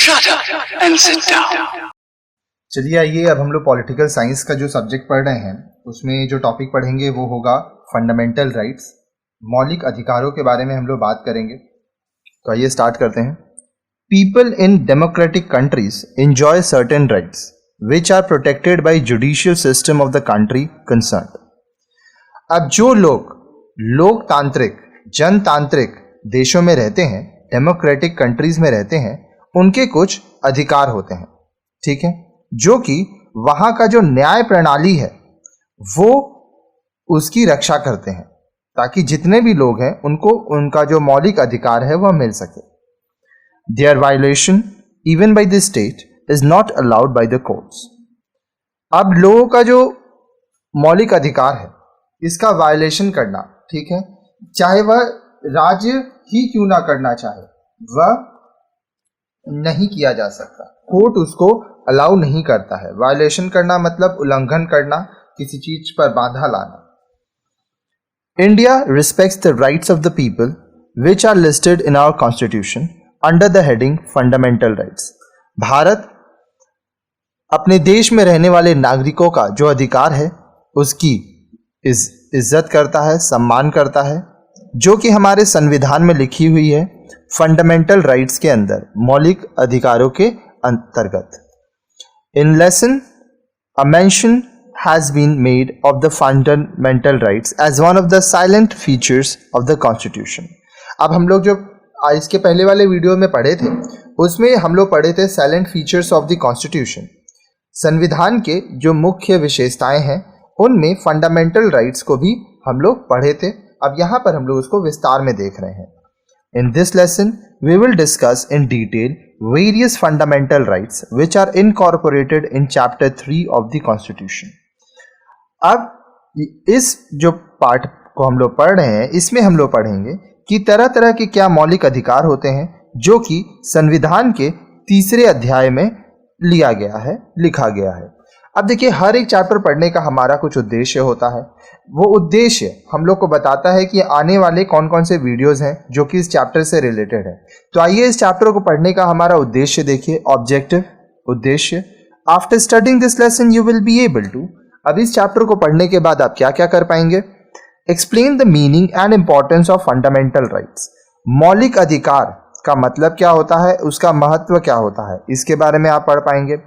Shut up and sit down. चलिए आइए, अब हम लोग पॉलिटिकल साइंस का जो सब्जेक्ट पढ़ रहे हैं उसमें जो टॉपिक पढ़ेंगे वो होगा फंडामेंटल राइट्स। मौलिक अधिकारों के बारे में हम लोग बात करेंगे। तो आइए स्टार्ट करते हैं। People in democratic countries enjoy certain rights which are protected by judicial system of the country concerned. अब जो लोग लोकतांत्रिक जनतांत्रिक देशों में रहते हैं, डेमोक्रेटिक कंट्रीज में रहते हैं, उनके कुछ अधिकार होते हैं, ठीक है, जो कि वहां का जो न्याय प्रणाली है वो उसकी रक्षा करते हैं ताकि जितने भी लोग हैं उनको उनका जो मौलिक अधिकार है वह मिल सके। Their violation even by the state is not allowed by the courts. अब लोगों का जो मौलिक अधिकार है इसका वायलेशन करना, ठीक है, चाहे वह राज्य ही क्यों ना करना चाहे, वह नहीं किया जा सकता। कोर्ट उसको अलाउ नहीं करता है। वायलेशन करना मतलब उल्लंघन करना, किसी चीज पर बाधा लाना। India respects the rights of the people which are listed in our constitution under the heading fundamental rights. Bharat अपने देश में रहने वाले नागरिकों का जो अधिकार है उसकी इज्जत करता है, सम्मान करता है, जो कि हमारे संविधान में लिखी हुई है फंडामेंटल राइट्स के अंदर, मौलिक अधिकारों के अंतर्गत। In lesson a mention has been made of the fundamental rights as one of the silent features of the constitution। अब हम लोग जो इसके पहले वाले वीडियो में पढ़े थे उसमें हम लोग पढ़े थे salient features of the constitution. संविधान के जो मुख्य विशेषताएं हैं उनमें फंडामेंटल राइट्स को भी हम लोग पढ़े थे। अब यहाँ पर हम लोग उसको विस्तार में देख रहे हैं। In this lesson we will discuss in detail various fundamental rights which are incorporated in chapter 3 of the constitution। अब इस जो पार्ट को हम लोग पढ़ रहे हैं इसमें हम लोग पढ़ेंगे कि तरह तरह के क्या मौलिक अधिकार होते हैं जो कि संविधान के तीसरे अध्याय में लिया गया है, लिखा गया है। अब देखिए, हर एक चैप्टर पढ़ने का हमारा कुछ उद्देश्य होता है। वो उद्देश्य हम लोग को बताता है कि आने वाले कौन कौन से वीडियोस हैं जो कि इस चैप्टर से रिलेटेड है। तो आइए इस चैप्टर को पढ़ने का हमारा उद्देश्य देखिए। ऑब्जेक्टिव, उद्देश्य। After studying this lesson you will be able to, अब इस चैप्टर को पढ़ने के बाद आप क्या क्या कर पाएंगे। Explain the meaning and importance of fundamental rights. मौलिक अधिकार का मतलब क्या होता है, उसका महत्व क्या होता है, इसके बारे में आप पढ़ पाएंगे।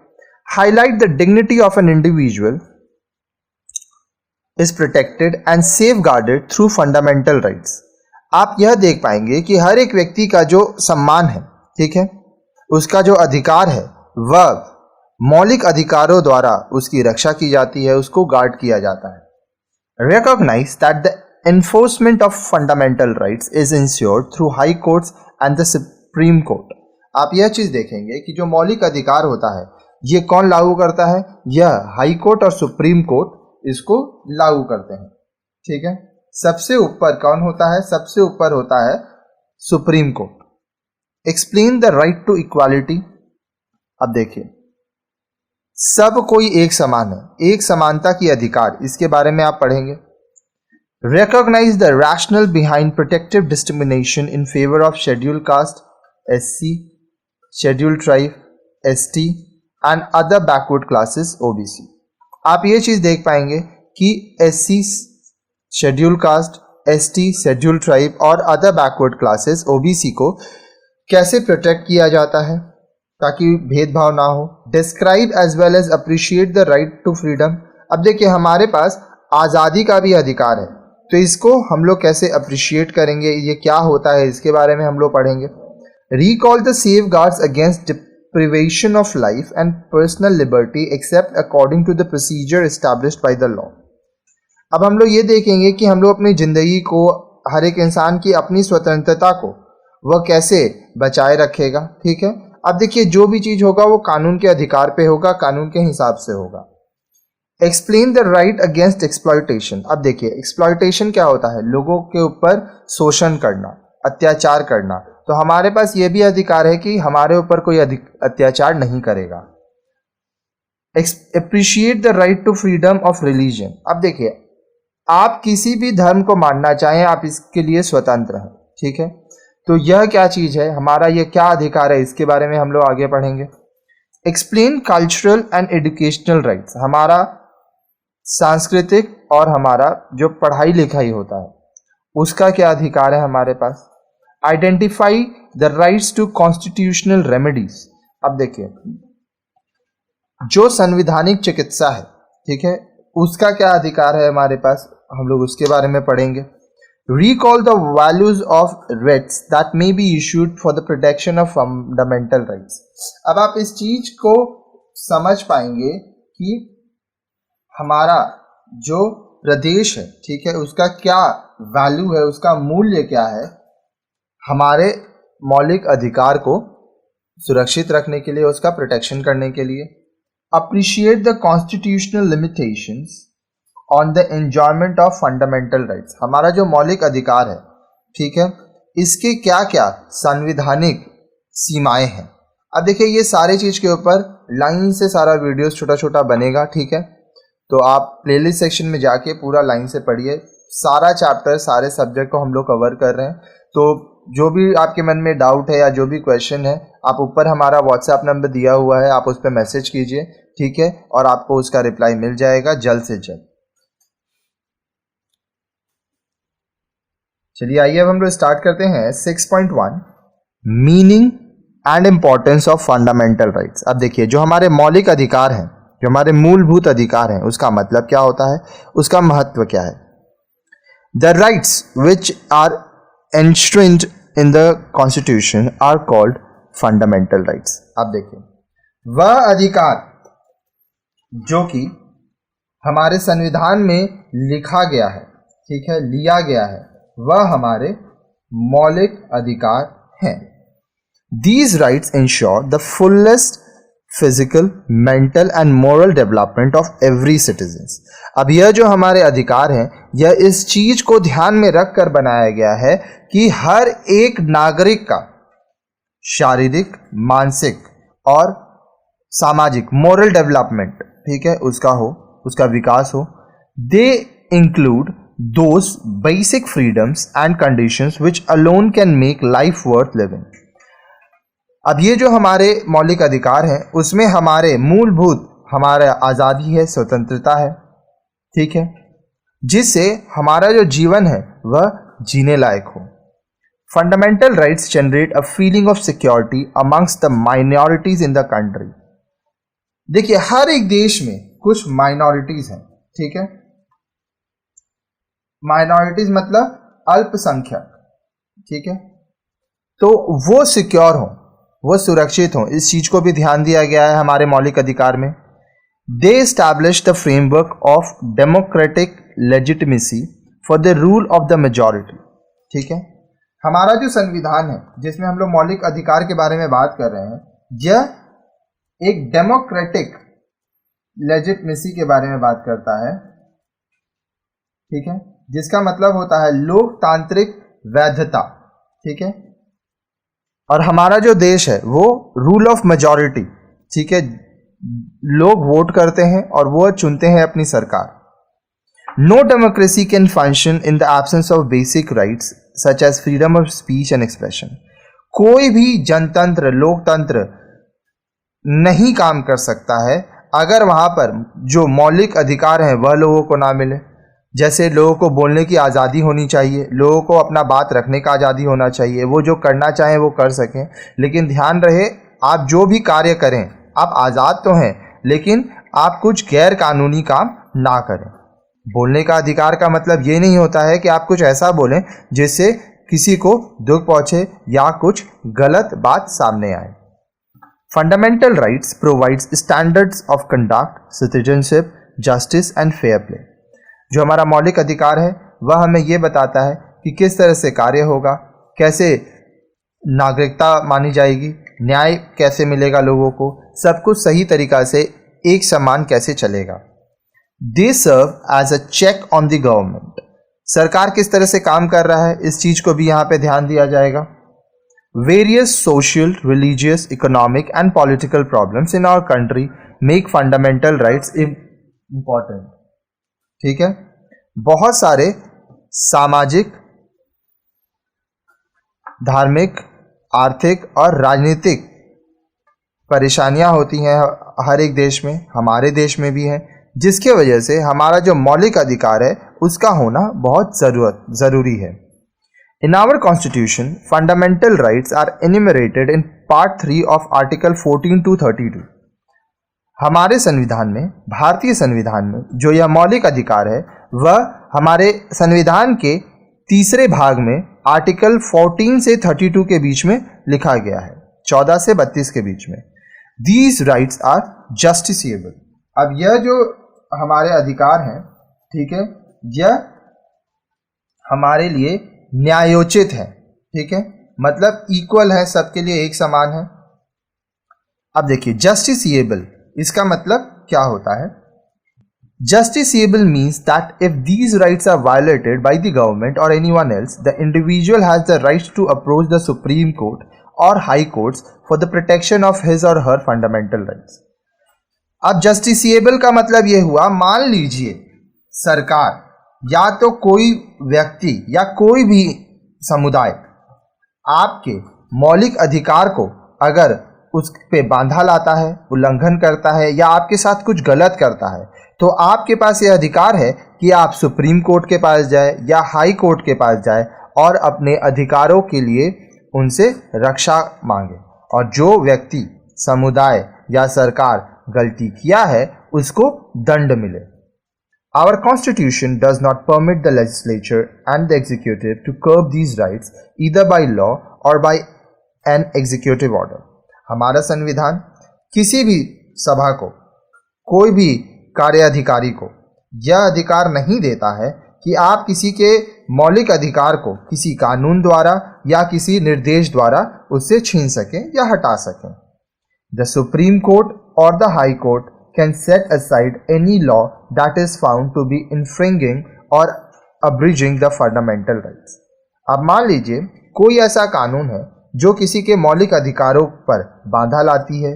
Highlight the dignity of an individual is protected and safeguarded through fundamental rights. आप यह देख पाएंगे कि हर एक व्यक्ति का जो सम्मान है, ठीक है, उसका जो अधिकार है वह मौलिक अधिकारों द्वारा उसकी रक्षा की जाती है, उसको गार्ड किया जाता है। Recognise that the enforcement of fundamental rights is ensured through high courts and the supreme court. आप यह चीज देखेंगे कि जो मौलिक अधिकार होता है ये कौन लागू करता है, यह हाई कोर्ट और सुप्रीम कोर्ट इसको लागू करते हैं, ठीक है। सबसे ऊपर कौन होता है, सबसे ऊपर होता है supreme court. Explain the right to equality. अब देखिए, सब कोई एक समान है, एक समानता की अधिकार, इसके बारे में आप पढ़ेंगे। Recognise the rational behind protective discrimination in favour of schedule caste, SC, schedule tribe, ST and other backward classes, OBC। आप ये चीज देख पाएंगे कि SC schedule caste, ST schedule tribe और अदर बैकवर्ड क्लासेस OBC को कैसे प्रोटेक्ट किया जाता है ताकि भेदभाव ना हो। Describe as well as appreciate the right to freedom. अब देखिए, हमारे पास आज़ादी का भी अधिकार है, तो इसको हम लोग कैसे अप्रिशिएट करेंगे, ये क्या होता है, इसके बारे में हम लोग पढ़ेंगे। Recall the safeguards against deprivation of life and personal liberty except according to the procedure established by the law। अब हम लोग ये देखेंगे कि हम लोग अपनी जिंदगी को, हर एक इंसान की अपनी स्वतंत्रता को वह कैसे बचाए रखेगा, ठीक है। अब देखिए, जो भी चीज होगा वो कानून के अधिकार पे होगा, कानून के हिसाब से होगा। Explain the right against exploitation. अब देखिए, एक्सप्लॉयटेशन क्या होता है, लोगों के ऊपर शोषण करना, अत्याचार करना। तो हमारे पास यह भी अधिकार है कि हमारे ऊपर कोई अत्याचार नहीं करेगा। Appreciate the right to freedom of religion. अब देखिए, आप किसी भी धर्म को मानना चाहें, आप इसके लिए स्वतंत्र हैं, ठीक है। तो यह क्या चीज है, हमारा यह क्या अधिकार है, इसके बारे में हम लोग आगे पढ़ेंगे। Explain cultural and educational rights, हमारा सांस्कृतिक और हमारा जो पढ़ाई लिखाई होता है उसका क्या अधिकार है हमारे पास। Identify the rights to constitutional remedies, अब देखिए जो संवैधानिक चिकित्सा है, ठीक है, उसका क्या अधिकार है हमारे पास, हम लोग उसके बारे में पढ़ेंगे। Recall the values of writs that may be issued for the protection of fundamental rights। अब आप इस चीज को समझ पाएंगे कि हमारा जो प्रदेश है, ठीक है, उसका क्या वैल्यू है, उसका मूल्य क्या है हमारे मौलिक अधिकार को सुरक्षित रखने के लिए, उसका प्रोटेक्शन करने के लिए। Appreciate the constitutional limitations on the enjoyment of fundamental rights, हमारा जो मौलिक अधिकार है, ठीक है, इसके क्या क्या संवैधानिक सीमाएं हैं। अब देखिए ये सारे चीज के ऊपर लाइन से सारा वीडियो छोटा छोटा बनेगा, ठीक है, तो आप प्लेलिस्ट सेक्शन में जाके पूरा लाइन से पढ़िए, सारा चैप्टर सारे सब्जेक्ट को हम लोग कवर कर रहे हैं। तो जो भी आपके मन में डाउट है या जो भी क्वेश्चन है, आप ऊपर हमारा व्हाट्सएप नंबर दिया हुआ है, आप उस पर मैसेज कीजिए, ठीक है, और आपको उसका रिप्लाई मिल जाएगा जल्द से जल्द। चलिए आइए अब हम लोग स्टार्ट करते हैं 6.1 meaning and importance of fundamental rights. अब देखिए जो हमारे मौलिक अधिकार हैं, जो हमारे मूलभूत अधिकार हैं, उसका मतलब क्या होता है, उसका महत्व क्या है। The rights which are enshrined in the constitution are called fundamental rights. अब देखिए वह अधिकार जो कि हमारे संविधान में लिखा गया है, ठीक है, लिया गया है, वह हमारे मौलिक अधिकार हैं। These rights ensure the fullest physical, mental and moral development of every citizens। अब यह जो हमारे अधिकार हैं, यह इस चीज को ध्यान में रखकर बनाया गया है कि हर एक नागरिक का शारीरिक, मानसिक और सामाजिक मोरल डेवलपमेंट, ठीक है, उसका हो, उसका विकास हो। They include those basic freedoms and conditions which alone can make life worth living। अब ये जो हमारे मौलिक अधिकार हैं उसमें हमारे मूलभूत हमारा आज़ादी है, स्वतंत्रता है, ठीक है, जिससे हमारा जो जीवन है वह जीने लायक हो। Fundamental rights generate a feeling of security amongst the minorities in the country. देखिए हर एक देश में कुछ माइनॉरिटीज हैं, ठीक है, माइनॉरिटीज मतलब अल्पसंख्यक, ठीक है, तो वो सिक्योर हो, वो सुरक्षित हो, इस चीज को भी ध्यान दिया गया है हमारे मौलिक अधिकार में। They establish the framework of democratic legitimacy for the rule of the majority. ठीक है, हमारा जो संविधान है जिसमें हम लोग मौलिक अधिकार के बारे में बात कर रहे हैं, यह एक डेमोक्रेटिक लेजिटिमेसी के बारे में बात करता है, ठीक है, जिसका मतलब होता है लोकतांत्रिक वैधता। ठीक है, और हमारा जो देश है वो रूल ऑफ मेजॉरिटी, ठीक है, लोग वोट करते हैं और वो चुनते हैं अपनी सरकार। No democracy can function in the absence of basic rights such as freedom of speech and expression. कोई भी जनतंत्र, लोकतंत्र नहीं काम कर सकता है अगर वहां पर जो मौलिक अधिकार हैं वह लोगों को ना मिले। जैसे लोगों को बोलने की आज़ादी होनी चाहिए, लोगों को अपना बात रखने का आज़ादी होना चाहिए, वो जो करना चाहें वो कर सकें, लेकिन ध्यान रहे आप जो भी कार्य करें आप आज़ाद तो हैं, लेकिन आप कुछ गैर कानूनी काम ना करें। बोलने का अधिकार का मतलब ये नहीं होता है कि आप कुछ ऐसा बोलें जिससे किसी को दुख पहुंचे या कुछ गलत बात सामने आए। Fundamental rights provides standards of conduct, citizenship, justice and fair play. जो हमारा मौलिक अधिकार है वह हमें यह बताता है कि किस तरह से कार्य होगा, कैसे नागरिकता मानी जाएगी, न्याय कैसे मिलेगा लोगों को, सब कुछ सही तरीका से एक समान कैसे चलेगा। They serve as a check on the government. सरकार किस तरह से काम कर रहा है इस चीज को भी यहाँ पे ध्यान दिया जाएगा। Various social, religious, economic and political problems in our country make fundamental rights important. ठीक है, बहुत सारे सामाजिक, धार्मिक, आर्थिक और राजनीतिक परेशानियां होती हैं हर एक देश में, हमारे देश में भी है, जिसके वजह से हमारा जो मौलिक अधिकार है उसका होना बहुत ज़रूरी है। In our constitution fundamental rights are enumerated in part 3 of article 14 to 32। हमारे संविधान में, भारतीय संविधान में जो यह मौलिक अधिकार है वह हमारे संविधान के तीसरे भाग में आर्टिकल 14 से 32 के बीच में लिखा गया है, 14 से 32 के बीच में। These rights are justiciable। अब यह जो हमारे अधिकार हैं, ठीक है, यह हमारे लिए न्यायोचित है, ठीक है, मतलब इक्वल है, सबके लिए एक समान है। अब देखिए justiciable इसका मतलब क्या होता है। Justiciable means that if these rights are violated by the government or anyone else, the individual has the right to approach the Supreme Court or High Courts for the protection of his or her fundamental rights। अब justiciable का मतलब ये हुआ, मान लीजिए सरकार या तो कोई व्यक्ति या कोई भी समुदाय आपके मौलिक अधिकार को अगर उस पे बांधा लाता है, उल्लंघन करता है या आपके साथ कुछ गलत करता है, तो आपके पास ये अधिकार है कि आप सुप्रीम कोर्ट के पास जाए या हाई कोर्ट के पास जाए और अपने अधिकारों के लिए उनसे रक्षा मांगे, और जो व्यक्ति, समुदाय या सरकार गलती किया है उसको दंड मिले। Our constitution does not permit the legislature and the executive to curb these rights either by law or by an executive order। हमारा संविधान किसी भी सभा को, कोई भी कार्याधिकारी को यह अधिकार नहीं देता है कि आप किसी के मौलिक अधिकार को किसी कानून द्वारा या किसी निर्देश द्वारा उससे छीन सकें या हटा सकें। The Supreme Court or the High Court can set aside any law that is found to be infringing or abridging the fundamental rights। अब मान लीजिए कोई ऐसा कानून है जो किसी के मौलिक अधिकारों पर बाधा लाती है,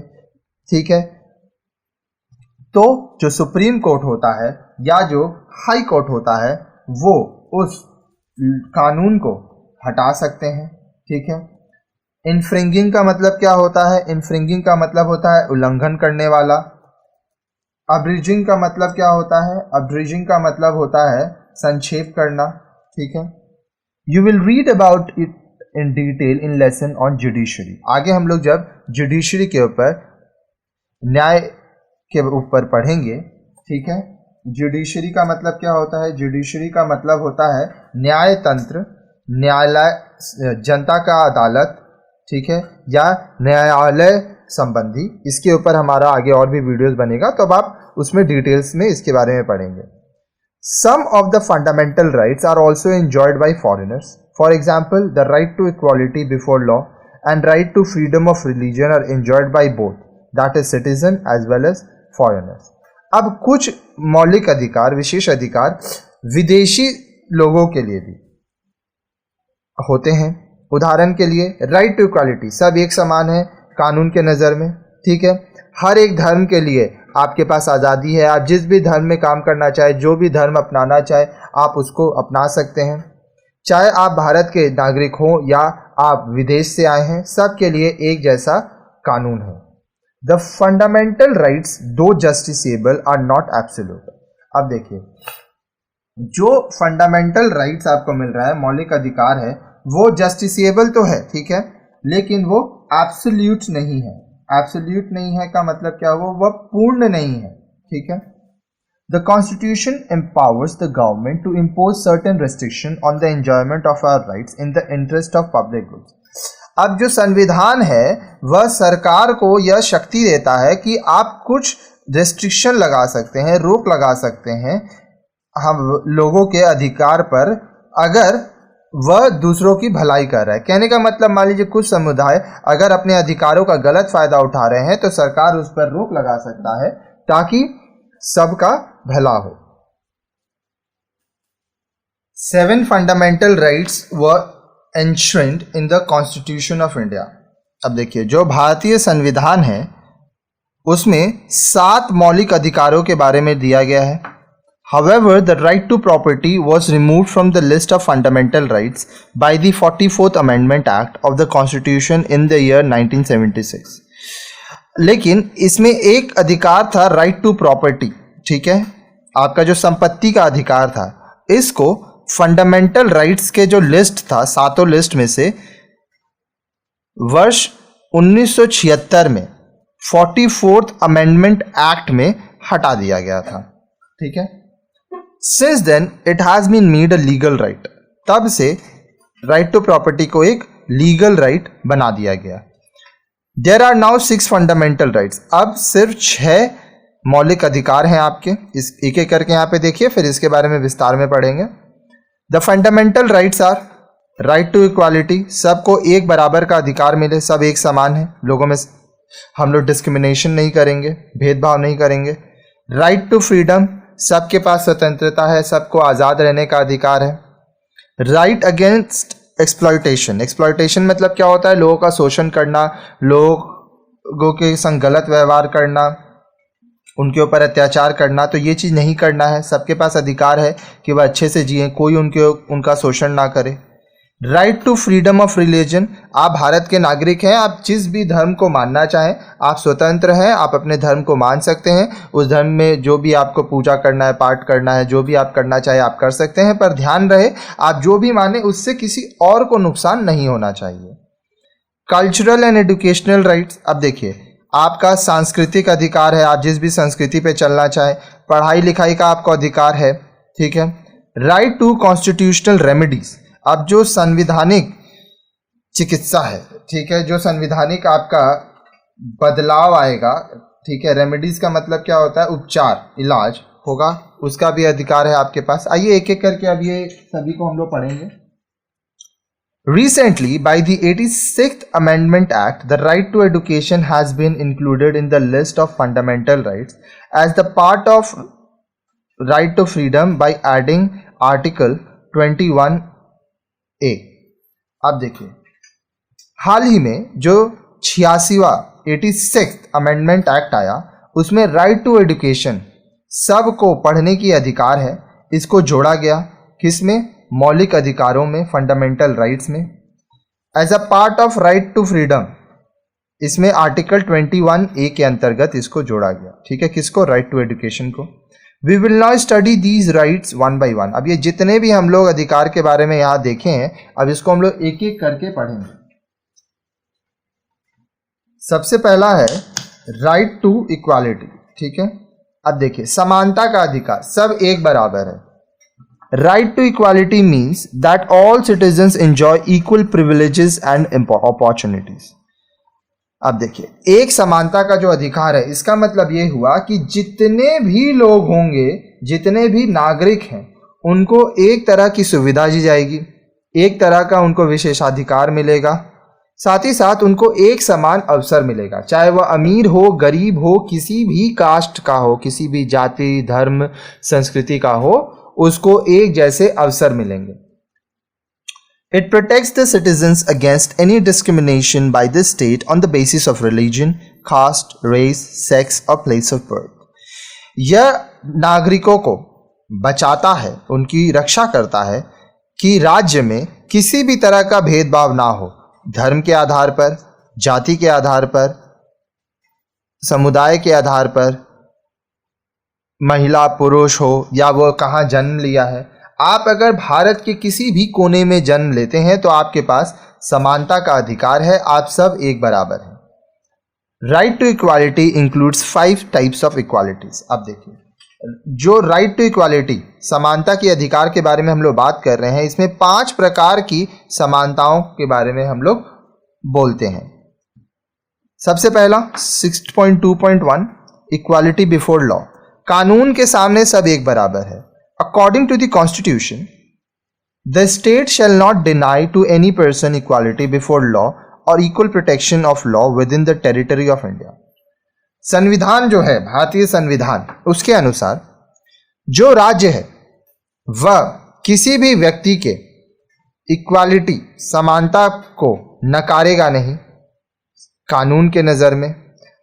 ठीक है, तो जो सुप्रीम कोर्ट होता है या जो हाई कोर्ट होता है वो उस कानून को हटा सकते हैं, ठीक है। इन्फ्रिंगिंग का मतलब क्या होता है? इन्फ्रिंगिंग का मतलब होता है उल्लंघन करने वाला। अब्रिजिंग का मतलब क्या होता है? अब्रिजिंग का मतलब होता है संक्षेप करना, ठीक है। You will read about it in detail in lesson on judiciary. आगे हम लोग जब जुडिशरी के ऊपर, न्याय के ऊपर पढ़ेंगे, ठीक है। जुडिशरी का मतलब क्या होता है? जुडिशरी का मतलब होता है न्याय तंत्र, न्यायालय, जनता का अदालत, ठीक है, या न्यायालय संबंधी। इसके ऊपर हमारा आगे और भी वीडियोस बनेगा, तो अब आप उसमें डिटेल्स में इसके बारे में पढ़ेंगे। Some of the fundamental rights are also enjoyed by foreigners. For example, the right to equality before law and right to freedom of religion are enjoyed by both, that is citizen as well as foreigners. अब कुछ मौलिक अधिकार, विशेष अधिकार विदेशी लोगों के लिए भी होते हैं। उदाहरण के लिए राइट टू इक्वालिटी, सब एक समान है कानून के नज़र में, ठीक है। हर एक धर्म के लिए आपके पास आज़ादी है, आप जिस भी धर्म में काम करना चाहे, जो भी धर्म अपनाना चाहे आप उसको अपना सकते हैं, चाहे आप भारत के नागरिक हों या आप विदेश से आए हैं, सब के लिए एक जैसा कानून है। द फंडामेंटल राइट्स दो जस्टिसेबल आर नॉट एब्सोल्यूट। अब देखिए, जो फंडामेंटल राइट्स आपको मिल रहा है, मौलिक अधिकार है, वो जस्टिसेबल तो है, ठीक है, लेकिन वो एब्सोल्यूट नहीं है। एब्सोल्यूट नहीं है का मतलब क्या? वह पूर्ण नहीं है, ठीक है। The constitution empowers the government to impose certain restriction on the enjoyment of our rights in the interest of public goods. अब जो संविधान है वह सरकार को यह शक्ति देता है कि आप कुछ रेस्ट्रिक्शन लगा सकते हैं, रोक लगा सकते हैं हम लोगों के अधिकार पर, अगर वह दूसरों की भलाई कर रहा है। कहने का मतलब, मान लीजिए कुछ समुदाय अगर अपने अधिकारों का गलत फायदा उठा रहे हैं तो सरकार उस पर रोक लगा सकता है ताकि सबका भला हो। 7 fundamental rights were ensured in the constitution of India. अब देखिए, जो भारतीय संविधान है उसमें 7 मौलिक अधिकारों के बारे में दिया गया है। However, the right to property was removed from the list of fundamental rights by the 44th Amendment Act of the Constitution in the year 1976. लेकिन इसमें एक अधिकार था राइट टू प्रॉपर्टी, ठीक है, आपका जो संपत्ति का अधिकार था, इसको फंडामेंटल राइट्स के जो लिस्ट था, सातों लिस्ट में से वर्ष 1976 में 44th अमेंडमेंट एक्ट में हटा दिया गया था, ठीक है. Since then, it has been made a legal right. तब से right to property को एक legal right बना दिया गया. There are now 6 fundamental rights. अब सिर्फ 6 मौलिक अधिकार हैं आपके. इस एक एक करके यहाँ पे देखिए, फिर इसके बारे में विस्तार में पढ़ेंगे. The fundamental rights are right to equality. सबको एक बराबर का अधिकार मिले, सब एक समान है, लोगों में हम लोग डिस्क्रिमिनेशन नहीं करेंगे, भेदभाव नहीं करेंगे. Right to freedom, सबके पास स्वतंत्रता है, सबको आज़ाद रहने का अधिकार है. Right against exploitation. एक्सप्लॉयटेशन मतलब क्या होता है? लोगों का शोषण करना, लोगों के संग गलत व्यवहार करना, उनके ऊपर अत्याचार करना. तो ये चीज़ नहीं करना है. सबके पास अधिकार है कि वह अच्छे से जिए, कोई उनका शोषण ना करे. Right to freedom of religion. आप भारत के नागरिक हैं, आप जिस भी धर्म को मानना चाहें, आप स्वतंत्र हैं, आप अपने धर्म को मान सकते हैं. उस धर्म में जो भी आपको पूजा करना है, पाठ करना है, जो भी आप करना चाहे आप कर सकते हैं, पर ध्यान रहे आप जो भी माने उससे किसी और को नुकसान नहीं होना चाहिए. Cultural and educational rights. अब देखिए, आपका सांस्कृतिक अधिकार है, आप जिस भी संस्कृति पे चलना चाहें. पढ़ाई लिखाई का आपको अधिकार है, ठीक है. Right to constitutional remedies. अब जो संविधानिक चिकित्सा है, ठीक है, जो संविधानिक आपका बदलाव आएगा, ठीक है, रेमेडीज का मतलब क्या होता है? उपचार, इलाज होगा, उसका भी अधिकार है आपके पास. आइए एक एक करके अब ये सभी को हम लोग पढ़ेंगे. Recently, by the 86th Amendment Act, the right to education has been included in the list of fundamental rights as the part of right to freedom by adding Article 21A. अब देखिए, हाल ही में जो 86वां 86th अमेंडमेंट एक्ट आया, उसमें right to education, सबको पढ़ने की अधिकार है, इसको जोड़ा गया. किसमें? मौलिक अधिकारों में, फंडामेंटल राइट्स में. As a part of right to freedom, इसमें आर्टिकल 21A के अंतर्गत इसको जोड़ा गया, ठीक है. किसको? राइट टू एजुकेशन को. We will now study these rights one by one. अब ये जितने भी हम लोग अधिकार के बारे में यहाँ देखे हैं, अब इसको हम लोग एक एक करके पढ़ेंगे. सबसे पहला है राइट टू इक्वालिटी, ठीक है. अब देखिए, समानता का अधिकार, सब एक बराबर है. Right to equality means that all citizens enjoy equal privileges and opportunities. अब देखिए, एक समानता का जो अधिकार है, इसका मतलब ये हुआ कि जितने भी लोग होंगे, जितने भी नागरिक हैं, उनको एक तरह की सुविधा दी जाएगी, एक तरह का उनको विशेषाधिकार मिलेगा, साथ ही साथ उनको एक समान अवसर मिलेगा. चाहे वह अमीर हो, गरीब हो, किसी भी कास्ट का हो, किसी भी जाति, धर्म, संस्कृति का हो, उसको एक जैसे अवसर मिलेंगे. It protects the citizens against any discrimination by the state on the basis of religion, caste, race, sex or place of birth. यह नागरिकों को बचाता है, उनकी रक्षा करता है कि राज्य में किसी भी तरह का भेदभाव ना हो, धर्म के आधार पर, जाति के आधार पर, समुदाय के आधार पर, महिला पुरुष हो या वो कहाँ जन्म लिया है. आप अगर भारत के किसी भी कोने में जन्म लेते हैं तो आपके पास समानता का अधिकार है, आप सब एक बराबर हैं. Right to equality includes 5 types of equalities. अब देखिए, जो राइट टू इक्वालिटी, समानता के अधिकार के बारे में हम लोग बात कर रहे हैं, इसमें 5 प्रकार की समानताओं के बारे में हम लोग बोलते हैं. सबसे पहला 6.2.1 इक्वालिटी बिफोर लॉ. कानून के सामने सब एक बराबर है. According to the Constitution, the state shall not deny to any person equality before law or equal protection of law within the territory of India. संविधान जो है, भारतीय संविधान, उसके अनुसार जो राज्य है वह किसी भी व्यक्ति के इक्वालिटी, समानता को नकारेगा नहीं. कानून के नज़र में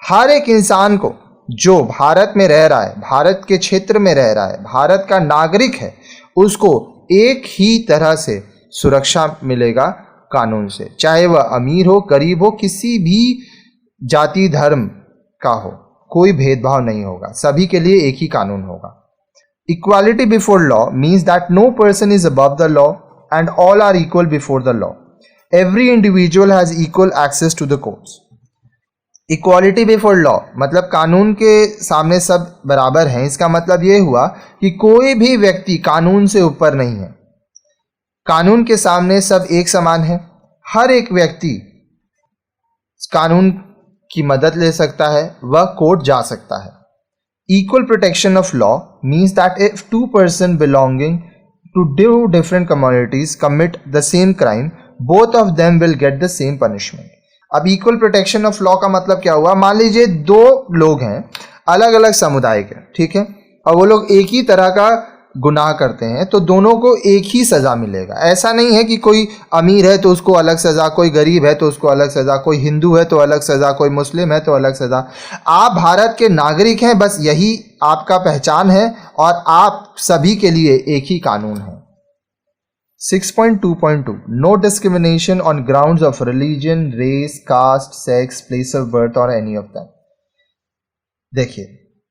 हर एक इंसान को जो भारत में रह रहा है, भारत के क्षेत्र में रह रहा है, भारत का नागरिक है, उसको एक ही तरह से सुरक्षा मिलेगा कानून से, चाहे वह अमीर हो, गरीब हो, किसी भी जाति धर्म का हो, कोई भेदभाव नहीं होगा, सभी के लिए एक ही कानून होगा। Equality before law means that no person is above the law and all are equal before the law. Every individual has equal access to the courts. Equality before law मतलब कानून के सामने सब बराबर हैं। इसका मतलब यह हुआ कि कोई भी व्यक्ति कानून से ऊपर नहीं है। कानून के सामने सब एक समान है। हर एक व्यक्ति कानून की मदद ले सकता है, वह कोर्ट जा सकता है। Equal protection of law means that if two person belonging to two different communities commit the same crime, both of them will get the same punishment. अब इक्वल प्रोटेक्शन ऑफ लॉ का मतलब क्या हुआ? मान लीजिए दो लोग हैं अलग अलग समुदाय के, ठीक है, और वो लोग एक ही तरह का गुनाह करते हैं, तो दोनों को एक ही सजा मिलेगा। ऐसा नहीं है कि कोई अमीर है तो उसको अलग सजा, कोई गरीब है तो उसको अलग सजा, कोई हिंदू है तो अलग सजा, कोई मुस्लिम है तो अलग सजा। आप भारत के नागरिक हैं, बस यही आपका पहचान है और आप सभी के लिए एक ही कानून है। 6.2.2 no discrimination on grounds of religion, race, caste, sex, place of birth और एनी ऑफ दैट। देखिए,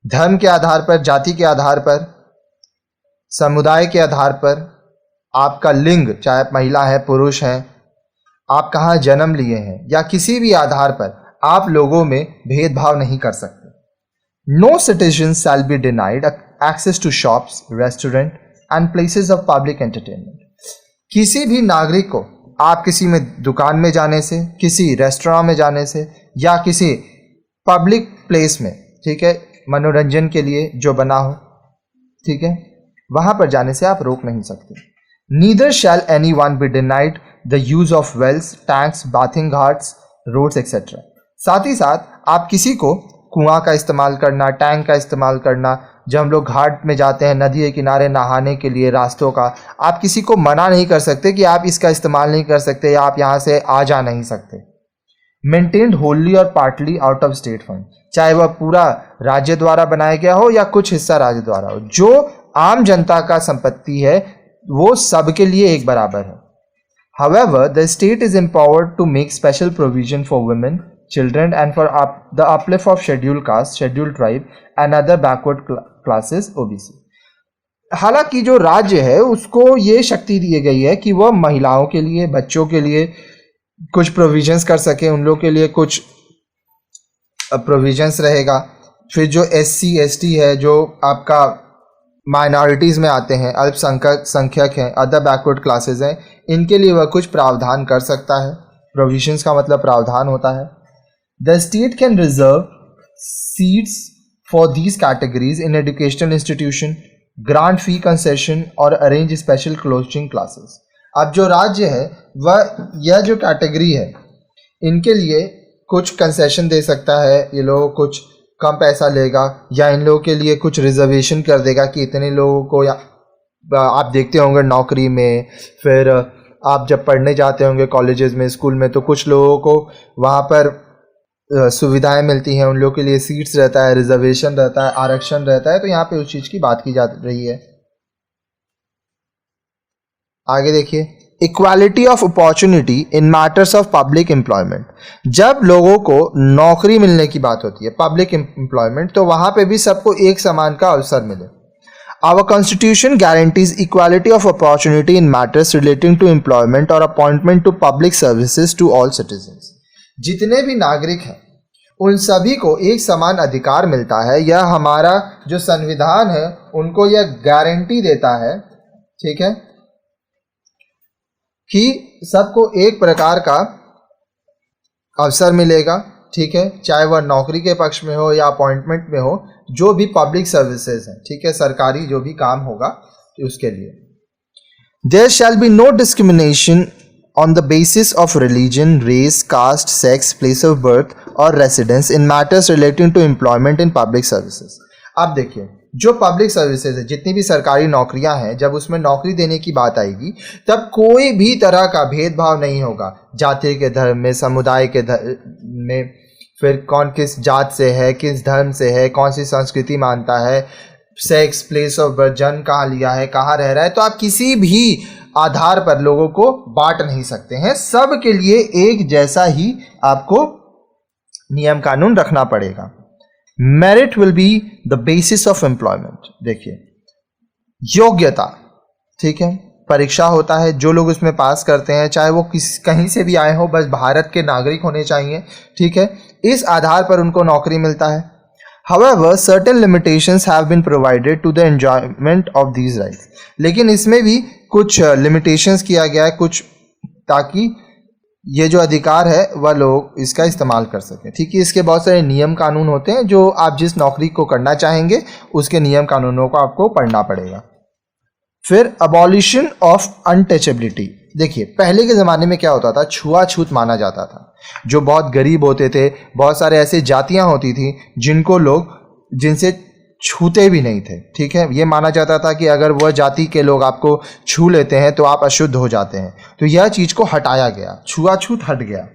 धर्म के आधार पर, जाति के आधार पर, समुदाय के आधार पर, आपका लिंग, चाहे आप महिला है, पुरुष हैं, आप कहाँ जन्म लिए हैं, या किसी भी आधार पर आप लोगों में भेदभाव नहीं कर सकते। No citizen shall be denied access to shops, restaurant and places of public entertainment. किसी भी नागरिक को आप किसी में दुकान में जाने से, किसी रेस्टोरेंट में जाने से, या किसी पब्लिक प्लेस में, ठीक है, मनोरंजन के लिए जो बना हो, ठीक है, वहां पर जाने से आप रोक नहीं सकते। Neither shall any one be denied the use of wells, tanks, bathing ghats, roads etcetera. साथ ही साथ आप किसी को कुआं का इस्तेमाल करना, टैंक का इस्तेमाल करना, जब हम लोग घाट में जाते हैं, नदी के किनारे नहाने के लिए, रास्तों का, आप किसी को मना नहीं कर सकते कि आप इसका इस्तेमाल नहीं कर सकते या आप यहाँ से आ जा नहीं सकते। मेंटेन्ड होली और partly out of state fund, चाहे वह पूरा राज्य द्वारा बनाया गया हो या कुछ हिस्सा राज्य द्वारा हो, जो आम जनता का संपत्ति है वो सबके लिए एक बराबर है। However, the state is empowered to make special provision for women, children and for the uplift of scheduled caste, scheduled tribe and other backward classes OBC। हालांकि जो राज्य है उसको ये शक्ति दी गई है कि वह महिलाओं के लिए, बच्चों के लिए कुछ प्रोविजंस कर सके, उन लोगों के लिए कुछ प्रोविजंस रहेगा। फिर जो SC ST है, जो आपका माइनॉरिटीज़ में आते हैं, अल्पसंख्यक हैं, अदर बैकवर्ड क्लासेस हैं, इनके लिए वह कुछ प्रावधान कर सकता है। प्रोविजंस का मतलब प्रावधान होता है। The state can reserve seats for these categories in educational institution, grant fee concession और अरेंज स्पेशल कोचिंग क्लासेस। अब जो राज्य है वह यह जो कैटेगरी है इनके लिए कुछ कंसेशन दे सकता है, ये लोग कुछ कम पैसा लेगा, या इन लोगों के लिए कुछ रिजर्वेशन कर देगा कि इतने लोगों को, या आप देखते होंगे नौकरी में, फिर आप जब पढ़ने जाते होंगे कॉलेजेस में, स्कूल में, तो कुछ लोगों को वहाँ पर सुविधाएं मिलती हैं, उन लोगों के लिए सीट्स रहता है, रिजर्वेशन रहता है, आरक्षण रहता है। तो यहाँ पे उस चीज़ की बात की जा रही है। आगे देखिए, equality of opportunity in matters of public employment. जब लोगों को नौकरी मिलने की बात होती है, पब्लिक एम्प्लॉयमेंट, तो वहाँ पे भी सबको एक समान का अवसर मिले। Our Constitution guarantees equality of opportunity in matters relating to employment or appointment to public services to all citizens। जितने भी नागरिक हैं उन सभी को एक समान अधिकार मिलता है। यह हमारा जो संविधान है उनको यह गारंटी देता है, ठीक है, कि सबको एक प्रकार का अवसर मिलेगा, ठीक है, चाहे वह नौकरी के पक्ष में हो या अपॉइंटमेंट में हो, जो भी पब्लिक सर्विसेज हैं, ठीक है, सरकारी जो भी काम होगा उसके लिए। There shall be no discrimination on the basis of religion, race, caste, sex, place of birth or residence in matters relating to employment in public services. अब देखिए, जो पब्लिक सर्विसेज है, जितनी भी सरकारी नौकरियां हैं, जब उसमें नौकरी देने की बात आएगी तब कोई भी तरह का भेदभाव नहीं होगा, जाति के धर्म में, समुदाय के धर्म में, फिर कौन किस जात से है, किस धर्म से है, कौन सी संस्कृति मानता है, सेक्स, प्लेस ऑफ बर्थ, जन्म कहाँ लिया है, कहाँ रह रहा है। तो आप किसी भी आधार पर लोगों को बांट नहीं सकते हैं। सब के लिए एक जैसा ही आपको नियम कानून रखना पड़ेगा। Merit will be the basis of employment. देखिए, योग्यता, ठीक है, परीक्षा होता है, जो लोग उसमें पास करते हैं चाहे वो कहीं से भी आए हो, बस भारत के नागरिक होने चाहिए, ठीक है, इस आधार पर उनको नौकरी मिलता है। However, certain limitations have been provided to the enjoyment of these rights. लेकिन इसमें भी कुछ limitations किया गया है, कुछ, ताकि ये जो अधिकार है वह लोग इसका इस्तेमाल कर सकें। ठीक है, इसके बहुत सारे नियम कानून होते हैं जो आप जिस नौकरी को करना चाहेंगे उसके नियम कानूनों को आपको पढ़ना पड़ेगा। फिर अबॉलिशन ऑफ अनटचेबिलिटी। देखिए, पहले के ज़माने में क्या होता था, छुआछूत माना जाता था। जो बहुत गरीब होते थे, बहुत सारे ऐसे जातियां होती थी जिनको लोग जिनसे छूते भी नहीं थे, ठीक है, ये माना जाता था कि अगर वह जाति के लोग आपको छू लेते हैं तो आप अशुद्ध हो जाते हैं। तो यह चीज़ को हटाया गया, छुआछूत हट गया।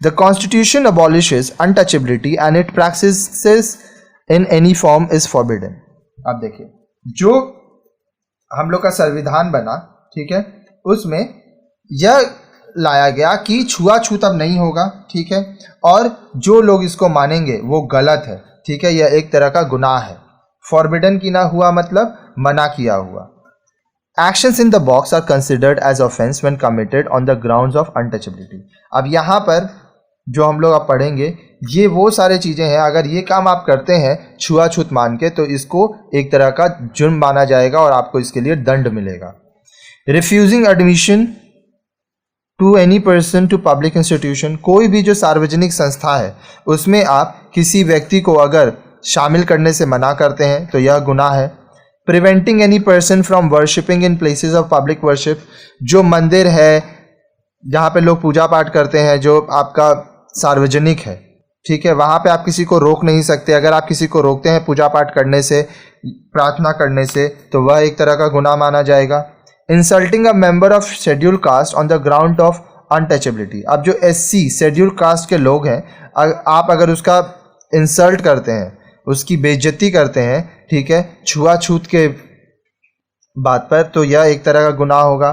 The constitution अबॉलिशेस untouchability and it practices in any form is forbidden. अब देखिए, जो हम लोग का संविधान बना, ठीक है, उसमें यह लाया गया कि छुआछूत अब नहीं होगा, ठीक है, और जो लोग इसको मानेंगे वो गलत है, ठीक है, यह एक तरह का गुनाह है। फॉरबिडन की ना हुआ मतलब मना किया हुआ। Actions in the box are considered as offense when committed on the grounds of untouchability. अब यहाँ पर जो हम लोग अब पढ़ेंगे ये वो सारे चीज़ें हैं, अगर ये काम आप करते हैं छुआछूत मान के तो इसको एक तरह का जुर्म माना जाएगा और आपको इसके लिए दंड मिलेगा। Refusing admission to any person to public institution, कोई भी जो सार्वजनिक संस्था है उसमें आप किसी व्यक्ति को अगर शामिल करने से मना करते हैं तो यह गुनाह है। Preventing any person from worshipping in places of public worship, जो मंदिर है जहाँ पे लोग पूजा पाठ करते हैं जो आपका सार्वजनिक है, ठीक है, वहाँ पे आप किसी को रोक नहीं सकते। अगर आप किसी को रोकते हैं पूजा पाठ करने से, प्रार्थना करने से, तो वह एक तरह का गुनाह माना जाएगा। Insulting a member of schedule cast on the ground of untouchability, अब जो एससी शेड्यूल कास्ट के लोग हैं, आप अगर उसका इंसल्ट करते हैं, उसकी बेइज्जती करते हैं, ठीक है, छुआछूत के बात पर, तो यह एक तरह का गुनाह होगा।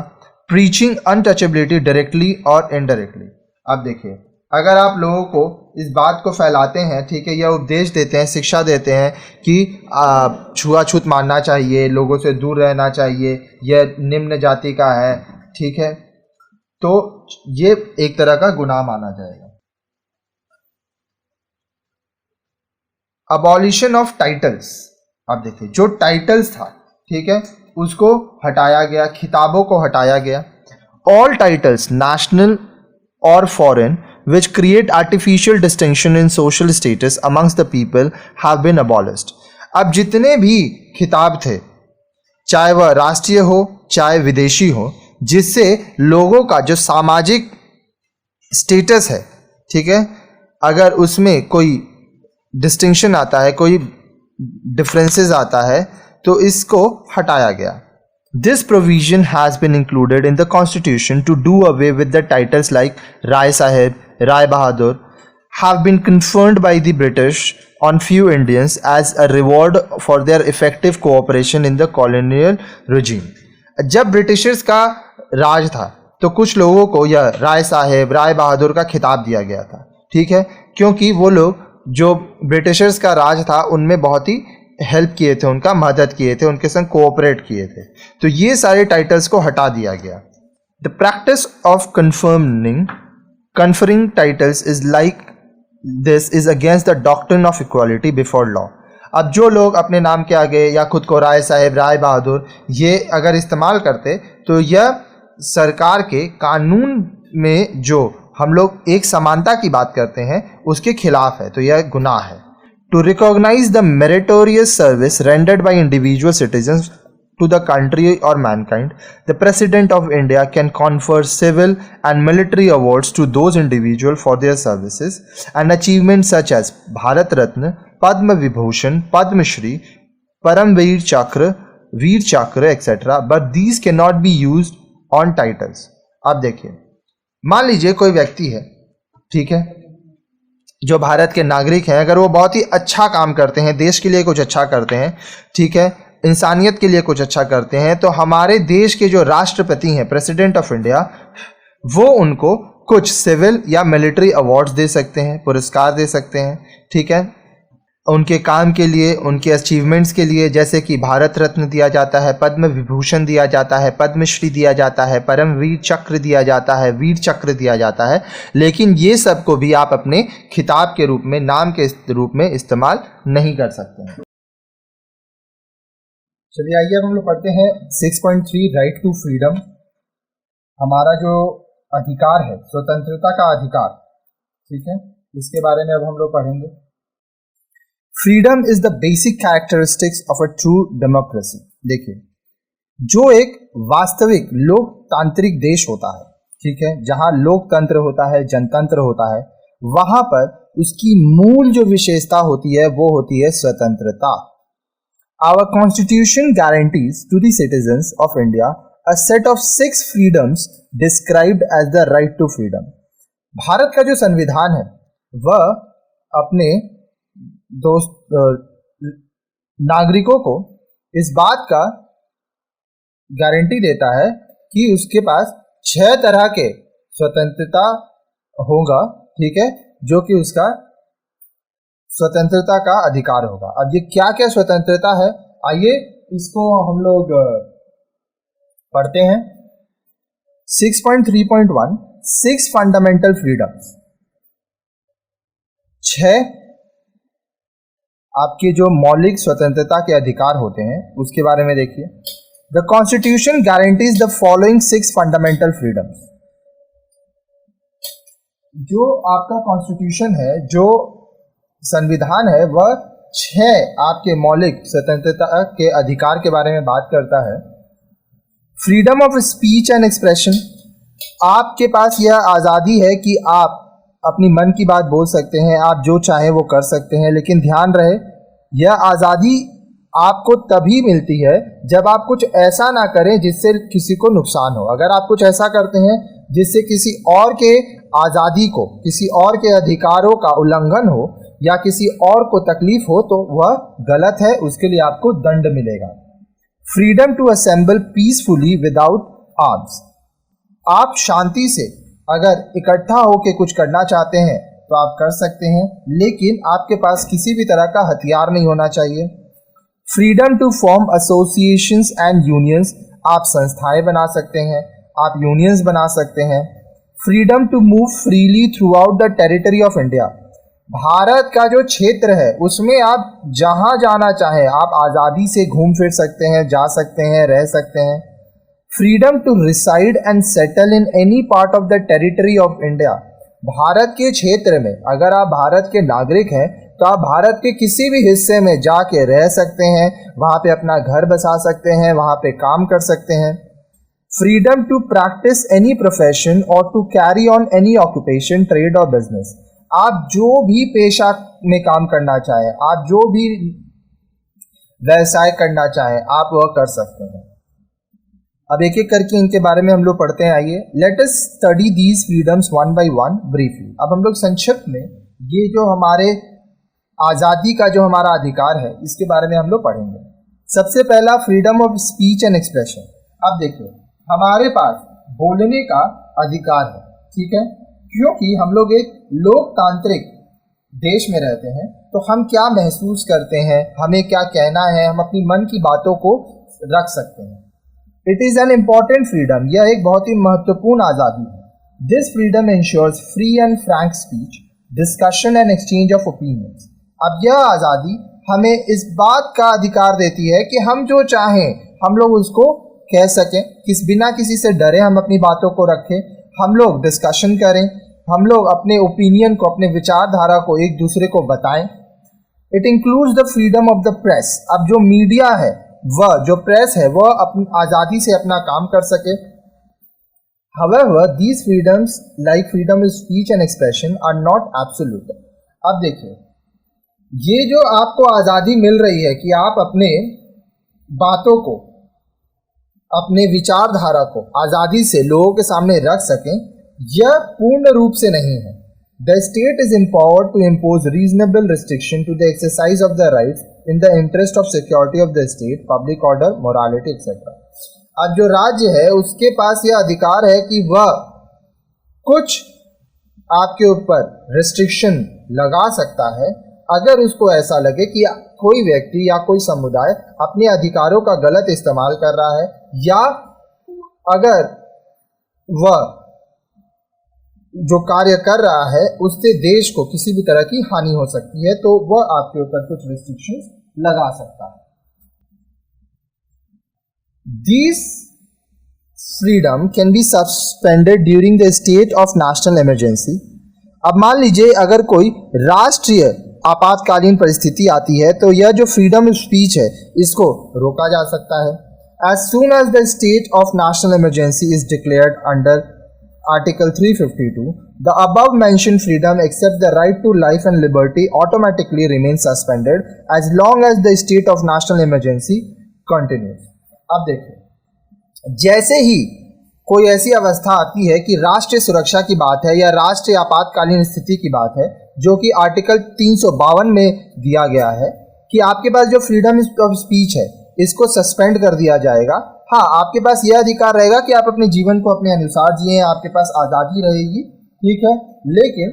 प्रीचिंग अनटचेबिलिटी डायरेक्टली और इनडायरेक्टली। अब देखिए, अगर आप लोगों को इस बात को फैलाते हैं, ठीक है, या उपदेश देते हैं, शिक्षा देते हैं कि छुआछूत मानना चाहिए, लोगों से दूर रहना चाहिए, यह निम्न जाति का है, ठीक है, तो ये एक तरह का गुनाह माना जाएगा। Abolition of titles. अब देखिए, जो टाइटल्स था, ठीक है, उसको हटाया गया, खिताबों को हटाया गया। ऑल टाइटल्स नेशनल और foreign which create artificial distinction in social status amongst the people have been abolished. अब जितने भी खिताब थे, चाहे वह राष्ट्रीय हो चाहे विदेशी हो, जिससे लोगों का जो सामाजिक स्टेटस है, ठीक है, अगर उसमें कोई डिस्टिंक्शन आता है, कोई डिफरेंसेस आता है, तो इसको हटाया गया। This provision has been included in the constitution to do away with the titles like Rai Sahib, Rai Bahadur have been conferred by the British on few Indians as a reward for their effective cooperation in the colonial regime. जब Britishers का राज था तो कुछ लोगों को यह राय साहेब, राय बहादुर का खिताब दिया गया था, ठीक है, क्योंकि वो लोग जो ब्रिटिशर्स का राज था उनमें बहुत ही हेल्प किए थे, उनका मदद किए थे, उनके संग कोऑपरेट किए थे। तो ये सारे टाइटल्स को हटा दिया गया। The practice of conferring titles is like this is against the doctrine of equality before law. अब जो लोग अपने नाम के आगे या खुद को राय साहेब, राय बहादुर ये अगर इस्तेमाल करते तो यह सरकार के कानून में जो हम लोग एक समानता की बात करते हैं उसके खिलाफ है, तो यह गुनाह है। To recognize the meritorious service rendered by individual citizens to the country or mankind, the President of India can confer civil and military awards to those individuals for their services and achievements such as Bharat Ratna, Padma Vibhushan, Padma Shri, Paramveer Chakra, etc. But these cannot be used on titles. अब देखिए, मान लीजिए कोई व्यक्ति है, ठीक है, जो भारत के नागरिक हैं, अगर वो बहुत ही अच्छा काम करते हैं, देश के लिए कुछ अच्छा करते हैं, ठीक है, इंसानियत के लिए कुछ अच्छा करते हैं, तो हमारे देश के जो राष्ट्रपति हैं, प्रेसिडेंट ऑफ इंडिया, वो उनको कुछ सिविल या मिलिट्री अवार्ड्स दे सकते हैं, पुरस्कार दे सकते हैं, ठीक है, उनके काम के लिए, उनके अचीवमेंट्स के लिए, जैसे कि भारत रत्न दिया जाता है, पद्म विभूषण दिया जाता है, पद्मश्री दिया जाता है, परमवीर चक्र दिया जाता है, वीर चक्र दिया जाता है। लेकिन ये सब को भी आप अपने खिताब के रूप में, नाम के रूप में इस्तेमाल नहीं कर सकते हैं। चलिए आइए अब हम लोग पढ़ते हैं 6.3 राइट टू फ्रीडम। हमारा जो अधिकार है, स्वतंत्रता का अधिकार, ठीक है, इसके बारे में अब हम लोग पढ़ेंगे। Freedom is the basic characteristics of a true democracy. देखिए, जो एक वास्तविक लोकतांत्रिक देश होता है, ठीक है, जहां लोकतंत्र होता है, जनतंत्र होता है, वहां पर उसकी मूल जो विशेषता होती है वो होती है स्वतंत्रता। Our constitution guarantees to the citizens of India a set of 6 freedoms described as the right to freedom. Bharat का जो संविधान है वह अपने नागरिकों को इस बात का गारंटी देता है कि उसके पास 6 तरह के स्वतंत्रता होगा, ठीक है, जो कि उसका स्वतंत्रता का अधिकार होगा। अब ये क्या क्या स्वतंत्रता है, आइए इसको हम लोग पढ़ते हैं। 6.3.1 6 फंडामेंटल फ्रीडम्स। 6 आपके जो मौलिक स्वतंत्रता के अधिकार होते हैं उसके बारे में देखिए। The constitution guarantees the following 6 fundamental freedoms. जो आपका कॉन्स्टिट्यूशन है, जो संविधान है, वह 6 आपके मौलिक स्वतंत्रता के अधिकार के बारे में बात करता है। Freedom of speech and expression, आपके पास यह आज़ादी है कि आप अपनी मन की बात बोल सकते हैं, आप जो चाहे वो कर सकते हैं, लेकिन ध्यान रहे यह आज़ादी आपको तभी मिलती है जब आप कुछ ऐसा ना करें जिससे किसी को नुकसान हो। अगर आप कुछ ऐसा करते हैं जिससे किसी और के आज़ादी को, किसी और के अधिकारों का उल्लंघन हो या किसी और को तकलीफ हो तो वह गलत है, उसके लिए आपको दंड मिलेगा। Freedom to assemble peacefully without arms, आप शांति से अगर इकट्ठा होकर कुछ करना चाहते हैं तो आप कर सकते हैं, लेकिन आपके पास किसी भी तरह का हथियार नहीं होना चाहिए। Freedom to form associations and unions, आप संस्थाएं बना सकते हैं, आप यूनियंस बना सकते हैं। Freedom to move freely throughout the territory of India, Bharat का जो क्षेत्र है उसमें आप जहां जाना चाहें आप आज़ादी से घूम फिर सकते हैं, जा सकते हैं, रह सकते हैं। Freedom to reside and settle in any part of the territory of India, Bharat के क्षेत्र में अगर आप भारत के नागरिक हैं तो आप भारत के किसी भी हिस्से में जाके रह सकते हैं, वहाँ पे अपना घर बसा सकते हैं, वहाँ पे काम कर सकते हैं। Freedom to practise any profession or to carry on any occupation, trade or business, आप जो भी पेशा में काम करना चाहें, आप जो भी व्यवसाय करना चाहें, आप वह कर सकते हैं। अब एक एक करके इनके बारे में हम लोग पढ़ते हैं। आइए, let us study these freedoms one by one briefly. अब हम लोग संक्षिप्त में ये जो हमारे आज़ादी का जो हमारा अधिकार है इसके बारे में हम लोग पढ़ेंगे। सबसे पहला freedom of speech and expression. अब देखिए, हमारे पास बोलने का अधिकार है, ठीक है, क्योंकि हम लोग एक लोकतांत्रिक देश में रहते हैं तो हम क्या महसूस करते हैं, हमें क्या कहना है, हम अपनी मन की बातों को रख सकते हैं। It is an important freedom, यह एक बहुत ही महत्वपूर्ण आज़ादी है। This freedom ensures free and frank speech, discussion and exchange of opinions. अब यह आज़ादी हमें इस बात का अधिकार देती है कि हम जो चाहें हम लोग उसको कह सकें, बिना किसी से डरे हम अपनी बातों को रखें, हम लोग डिस्कशन करें, हम लोग अपने ओपिनियन को, अपने विचारधारा को एक दूसरे को बताएं। It includes the freedom of the press, अब जो मीडिया है, वह जो प्रेस है वह अपनी आज़ादी से अपना काम कर सके। However, these freedoms like freedom of speech and expression are not absolute. अब देखिए, ये जो आपको आज़ादी मिल रही है कि आप अपने बातों को, अपने विचारधारा को आज़ादी से लोगों के सामने रख सकें, यह पूर्ण रूप से नहीं है। The state is empowered to impose reasonable restriction to the exercise of the rights in the interest of security of the state, public order, morality, etc. अब जो राज्य है उसके पास यह अधिकार है कि वह कुछ आपके ऊपर रिस्ट्रिक्शन लगा सकता है अगर उसको ऐसा लगे कि कोई व्यक्ति या कोई समुदाय अपने अधिकारों का गलत इस्तेमाल कर रहा है, या अगर वह जो कार्य कर रहा है उससे देश को किसी भी तरह की हानि हो सकती है, तो वह आपके ऊपर कुछ रिस्ट्रिक्शंस लगा सकता है. These freedom can be suspended during the state of national emergency. अब मान लीजिए अगर कोई राष्ट्रीय आपातकालीन परिस्थिति आती है तो यह जो फ्रीडम ऑफ स्पीच है इसको रोका जा सकता है. As soon as the state of national emergency is declared under Article 352, the above mentioned freedom except the right to life and liberty automatically remains suspended as long as the state of national emergency continues. अब देखिए, जैसे ही कोई ऐसी अवस्था आती है कि राष्ट्रीय सुरक्षा की बात है या राष्ट्रीय आपातकालीन स्थिति की बात है, जो कि आर्टिकल 352 में दिया गया है कि आपके पास जो फ्रीडम ऑफ स्पीच है इसको सस्पेंड कर दिया जाएगा. हाँ, आपके पास यह अधिकार रहेगा कि आप अपने जीवन को अपने अनुसार जिए, आपके पास आज़ादी रहेगी, ठीक है, लेकिन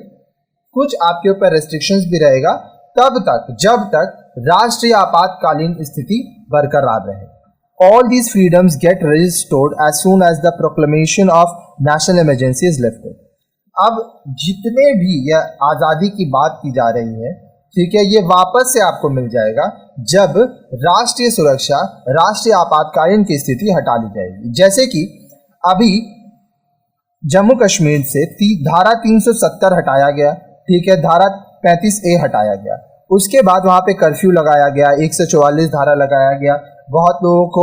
कुछ आपके ऊपर रेस्ट्रिक्शंस भी रहेगा तब तक जब तक राष्ट्रीय आपातकालीन स्थिति बरकरार रहे. All these freedoms get restored as soon as the proclamation of national emergency is lifted. अब जितने भी यह आज़ादी की बात की जा रही है, ठीक है, ये वापस से आपको मिल जाएगा जब राष्ट्रीय सुरक्षा, राष्ट्रीय आपातकालीन की स्थिति हटा ली जाएगी. जैसे कि अभी जम्मू कश्मीर से धारा 370 हटाया गया, ठीक है, धारा 35A हटाया गया, उसके बाद वहाँ पे कर्फ्यू लगाया गया, 144 धारा लगाया गया, बहुत लोगों को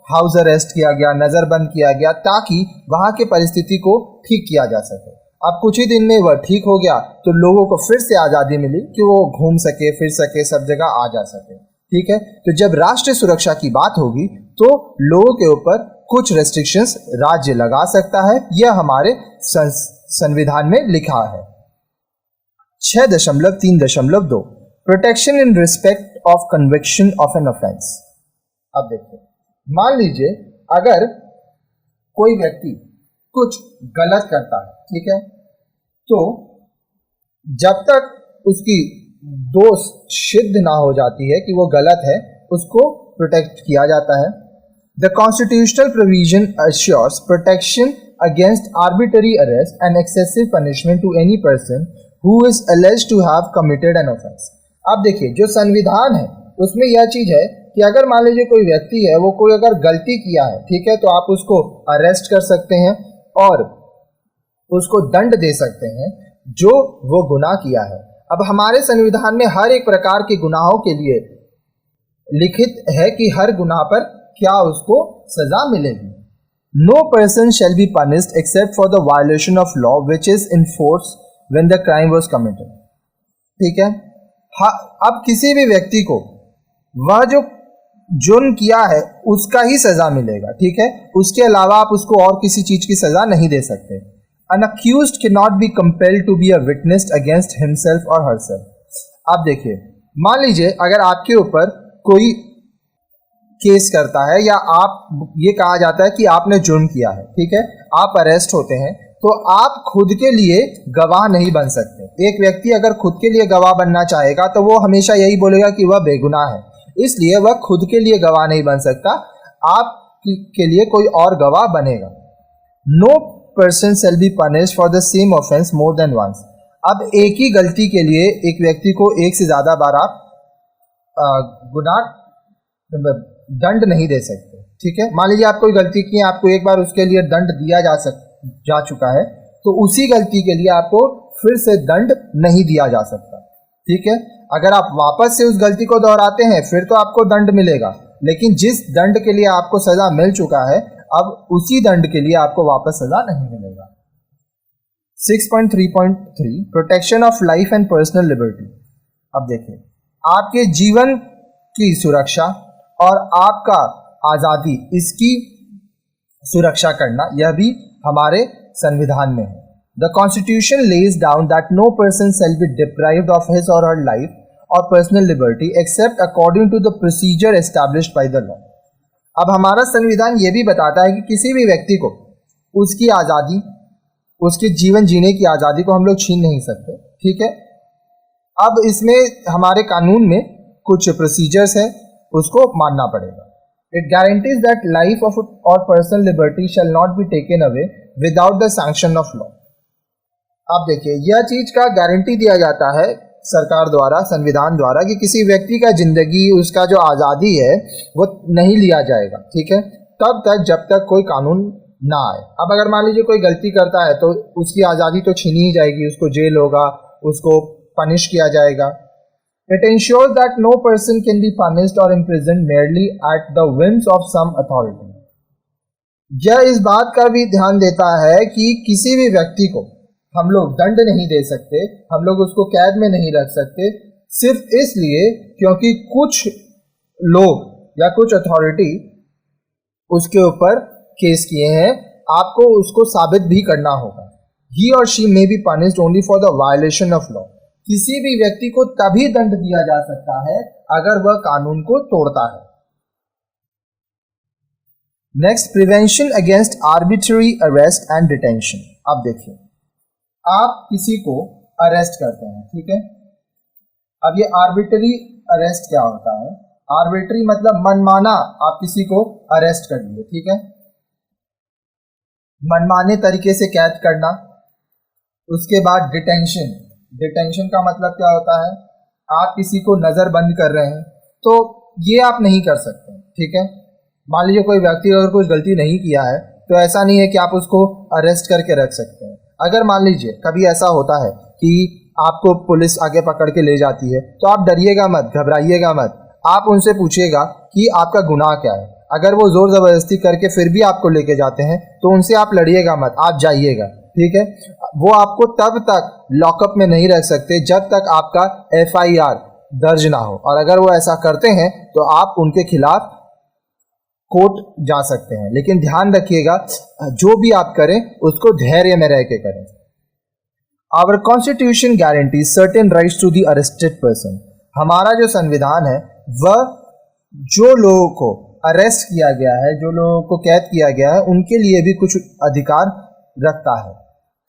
हाउस अरेस्ट किया गया, नज़रबंद किया गया ताकि वहाँ की परिस्थिति को ठीक किया जा सके. अब कुछ ही दिन में वह ठीक हो गया तो लोगों को फिर से आज़ादी मिली कि वो घूम सके, फिर सके, सब जगह आ जा सके, ठीक है. तो जब राष्ट्रीय सुरक्षा की बात होगी तो लोगों के ऊपर कुछ रेस्ट्रिक्शंस राज्य लगा सकता है. यह हमारे संविधान में लिखा है. 6.3.2 protection in respect of conviction of N offence. अब देखिए, मान लीजिए अगर कोई व्यक्ति कुछ गलत करता है, ठीक है, तो जब तक उसकी दोष सिद्ध ना हो जाती है कि वो गलत है, उसको प्रोटेक्ट किया जाता है. The constitutional provision assures protection against arbitrary arrest and excessive punishment to any person who is alleged to have committed an offence. अब देखिए, जो संविधान है उसमें यह चीज है कि अगर मान लीजिए कोई व्यक्ति है, वो कोई अगर गलती किया है, ठीक है, तो आप उसको अरेस्ट कर सकते हैं और उसको दंड दे सकते हैं जो वो गुनाह किया है. अब हमारे संविधान में हर एक प्रकार के गुनाहों के लिए लिखित है कि हर गुनाह पर क्या उसको सजा मिलेगी. No person shall be punished except for the violation of law which is in force when the crime was committed. ठीक है, अब किसी भी व्यक्ति को वह जो जुर्म किया है उसका ही सजा मिलेगा, ठीक है, उसके अलावा आप उसको और किसी चीज की सजा नहीं दे सकते. An accused cannot be compelled to be a witness against himself or herself. आप देखिए, मान लीजिए अगर आपके ऊपर कोई केस करता है या आप ये कहा जाता है कि आपने जुर्म किया है, ठीक है, आप अरेस्ट होते हैं, तो आप खुद के लिए गवाह नहीं बन सकते. एक व्यक्ति अगर खुद के लिए गवाह बनना चाहेगा तो वो हमेशा यही बोलेगा कि वह बेगुनाह है, इसलिए वह खुद के लिए गवाह नहीं बन सकता, आप के लिए कोई और गवाह बनेगा. No person shall be punished for the same offence more than once. अब एक ही गलती के लिए एक व्यक्ति को एक से ज्यादा बार आप गुनाह दंड नहीं दे सकते, ठीक है. मान लीजिए आप कोई गलती की है, आपको एक बार उसके लिए दंड दिया जा चुका है, तो उसी गलती के लिए आपको फिर से दंड नहीं दिया जा सकता, ठीक है. अगर आप वापस से उस गलती को दोहराते हैं फिर तो आपको दंड मिलेगा, लेकिन जिस दंड के लिए आपको सजा मिल चुका है अब उसी दंड के लिए आपको वापस सजा नहीं मिलेगा. 6.3.3 protection of life and personal liberty. अब देखिए, आपके जीवन की सुरक्षा और आपका आज़ादी, इसकी सुरक्षा करना, यह भी हमारे संविधान में है. The Constitution lays down that no person shall be deprived of his or her life or personal liberty except according to the procedure established by the law. अब हमारा संविधान ये भी बताता है कि किसी भी व्यक्ति को उसकी आज़ादी, उसके जीवन जीने की आज़ादी को हम लोग छीन नहीं सकते, ठीक है। अब इसमें हमारे कानून में कुछ प्रोसीजर्स है, उसको मानना पड़ेगा। It guarantees that life of or personal liberty shall not be taken away without the sanction of law. आप देखिए, यह चीज का गारंटी दिया जाता है सरकार द्वारा, संविधान द्वारा, कि किसी व्यक्ति का जिंदगी, उसका जो आज़ादी है वो नहीं लिया जाएगा, ठीक है, तब तक जब तक कोई कानून ना आए। अब अगर मान लीजिए कोई गलती करता है तो उसकी आज़ादी तो छीनी ही जाएगी, उसको जेल होगा, उसको पनिश किया जाएगा। It ensures that no person can be punished or imprisoned merely at the whims of some authority. यह इस बात का भी ध्यान देता है कि किसी भी व्यक्ति को हम लोग दंड नहीं दे सकते, हम लोग उसको कैद में नहीं रख सकते, सिर्फ इसलिए क्योंकि कुछ लोग या कुछ अथॉरिटी उसके ऊपर केस किए हैं। आपको उसको साबित भी करना होगा। He or she may be punished only for the violation of law. किसी भी व्यक्ति को तभी दंड दिया जा सकता है अगर वह कानून को तोड़ता है। Next, prevention against arbitrary arrest and detention. अब देखिए, आप किसी को अरेस्ट करते हैं, ठीक है। अब ये आर्बिट्ररी अरेस्ट क्या होता है? आर्बिट्ररी मतलब मनमाना आप किसी को अरेस्ट कर लिए, ठीक है, मनमाने तरीके से कैद करना। उसके बाद डिटेंशन। डिटेंशन का मतलब क्या होता है? आप किसी को नजरबंद कर रहे हैं, तो ये आप नहीं कर सकते, ठीक है। मान लीजिए कोई व्यक्ति अगर कुछ गलती नहीं किया है तो ऐसा नहीं है कि आप उसको अरेस्ट करके रख सकते हैं। अगर मान लीजिए कभी ऐसा होता है कि आपको पुलिस आगे पकड़ के ले जाती है तो आप डरिएगा मत, घबराइएगा मत। आप उनसे पूछिएगा कि आपका गुनाह क्या है। अगर वो जोर जबरदस्ती करके फिर भी आपको लेके जाते हैं तो उनसे आप लड़िएगा मत, आप जाइएगा, ठीक है। वो आपको तब तक लॉकअप में नहीं रख सकते जब तक आपका FIR दर्ज ना हो, और अगर वो ऐसा करते हैं तो आप उनके खिलाफ कोर्ट जा सकते हैं। लेकिन ध्यान रखिएगा, जो भी आप करें उसको धैर्य में रह के करें। Our constitution guarantees certain rights to the arrested person. हमारा जो संविधान है वह जो लोगों को अरेस्ट किया गया है, जो लोगों को कैद किया गया है, उनके लिए भी कुछ अधिकार रखता है।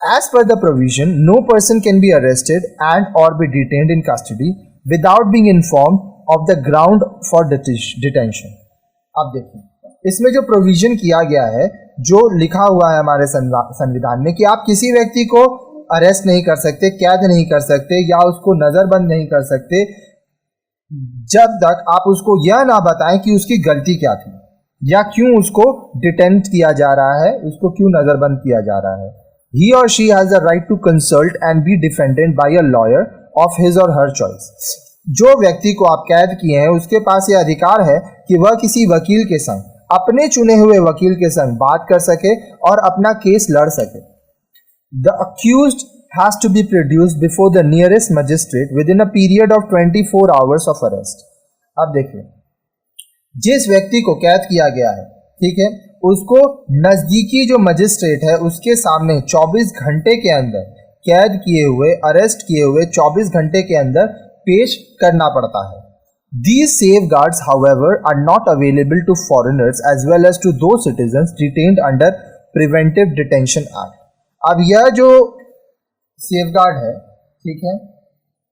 As per the provision, no person can be arrested and or be detained in custody without being informed of the ground for detention. अब देखिए, इसमें जो प्रोविजन किया गया है, जो लिखा हुआ है हमारे संविधान में, कि आप किसी व्यक्ति को अरेस्ट नहीं कर सकते, कैद नहीं कर सकते या उसको नजरबंद नहीं कर सकते जब तक आप उसको यह ना बताएं कि उसकी गलती क्या थी या क्यों उसको डिटेंट किया जा रहा है, उसको क्यों नजरबंद किया जा रहा है। He or she has the right to consult and be defended by a lawyer of his or her choice. जो व्यक्ति को आप कैद किए हैं उसके पास ये अधिकार है कि वह किसी वकील के संग, अपने चुने हुए वकील के संग बात कर सके और अपना केस लड़ सके। The accused has to be produced before the nearest magistrate within a period of 24 hours of arrest. अब देखिए, जिस व्यक्ति को कैद किया गया है, ठीक है, उसको नजदीकी जो मजिस्ट्रेट है उसके सामने 24 घंटे के अंदर कैद किए हुए, अरेस्ट किए हुए 24 घंटे के अंदर पेश करना पड़ता है। These safeguards, however, are not available to foreigners as well as to those citizens detained under Preventive Detention Act. अब यह जो सेफगार्ड है, ठीक है,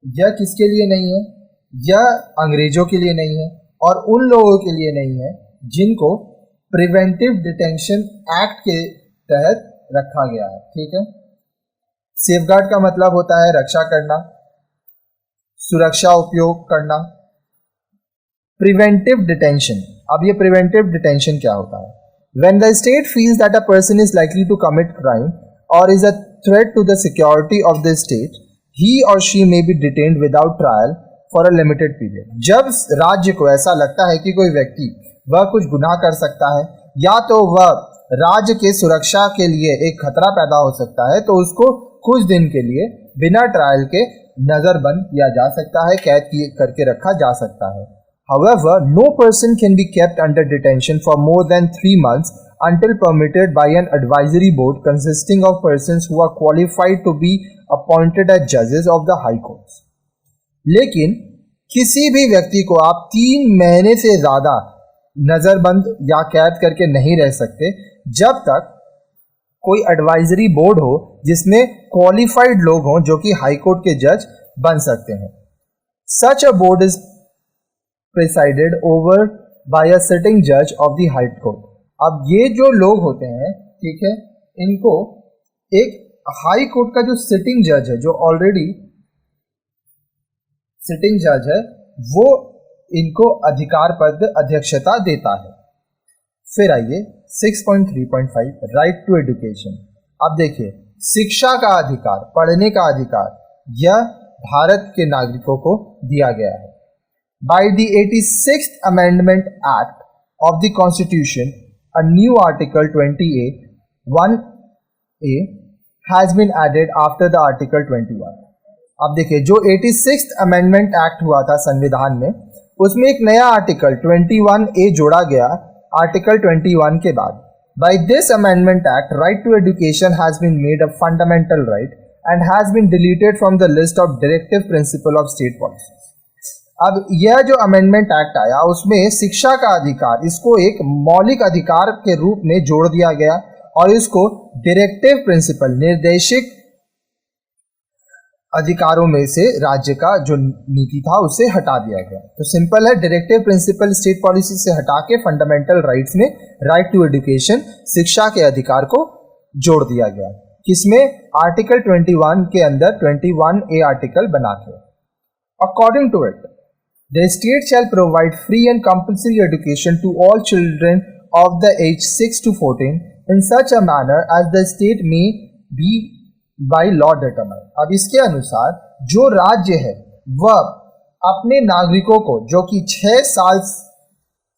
यह किसके लिए नहीं है? यह अंग्रेजों के लिए नहीं है और उन लोगों के लिए नहीं है जिनको प्रिवेंटिव डिटेंशन एक्ट के तहत रखा गया है, ठीक है। सेफगार्ड का मतलब होता है रक्षा करना, सुरक्षा उपयोग करना। प्रिवेंटिव डिटेंशन, अब ये प्रिवेंटिव डिटेंशन क्या होता है? When the state feels that a person is likely to commit crime or is a threat to the security of the state, he or she may be detained without trial for a limited period. जब राज्य को ऐसा लगता है कि कोई व्यक्ति वह कुछ गुनाह कर सकता है या तो वह राज्य के सुरक्षा के लिए एक खतरा पैदा हो सकता है, तो उसको कुछ दिन के लिए बिना ट्रायल के नजरबंद किया जा सकता है, कैद करके रखा जा सकता है। However, no person can be kept under detention for more than 3 months until permitted by an advisory board consisting of persons who are qualified to be appointed as judges of the high courts. लेकिन किसी भी व्यक्ति को आप 3 महीने से ज्यादा नजरबंद या कैद करके नहीं रह सकते जब तक कोई एडवाइजरी बोर्ड हो जिसमें क्वालिफाइड लोग हों जो कि हाई कोर्ट के जज बन सकते हैं. Such a board is presided over by a sitting जज ऑफ द हाई कोर्ट. अब ये जो लोग होते हैं, ठीक है, इनको एक हाई कोर्ट का जो सिटिंग जज है, जो ऑलरेडी सिटिंग जज है, वो इनको अधिकार पद अध्यक्षता देता है. फिर आइए 6.3.5 राइट टू एजुकेशन. अब देखिए, शिक्षा का अधिकार, पढ़ने का अधिकार, यह भारत के नागरिकों को दिया गया है. By the 86th amendment act of the constitution, a new article 20A 1A has been added after the article 21. अब देखिए, जो 86th अमेंडमेंट एक्ट हुआ था संविधान में, उसमें एक नया आर्टिकल 21A जोड़ा गया आर्टिकल 21 के बाद. By this amendment act, right to education has been made a fundamental right and has been deleted from the list of directive principle of state policies. अब यह जो अमेंडमेंट एक्ट आया उसमें शिक्षा का अधिकार, इसको एक मौलिक अधिकार के रूप में जोड़ दिया गया और इसको डायरेक्टिव प्रिंसिपल, निर्देशिक अधिकारों में से राज्य का जो नीति था उसे हटा दिया गया. तो सिंपल है, डायरेक्टिव प्रिंसिपल स्टेट पॉलिसी से हटा के फंडामेंटल राइट्स में राइट टू एजुकेशन, शिक्षा के अधिकार को जोड़ दिया गया. किसमें? आर्टिकल 21 के अंदर 21A आर्टिकल बना के. According to it, the state shall provide free and compulsory education to all children of the age 6 to 14 in such a manner as the state may be by law determine. अब इसके अनुसार जो राज्य है वह अपने नागरिकों को, जो कि 6 साल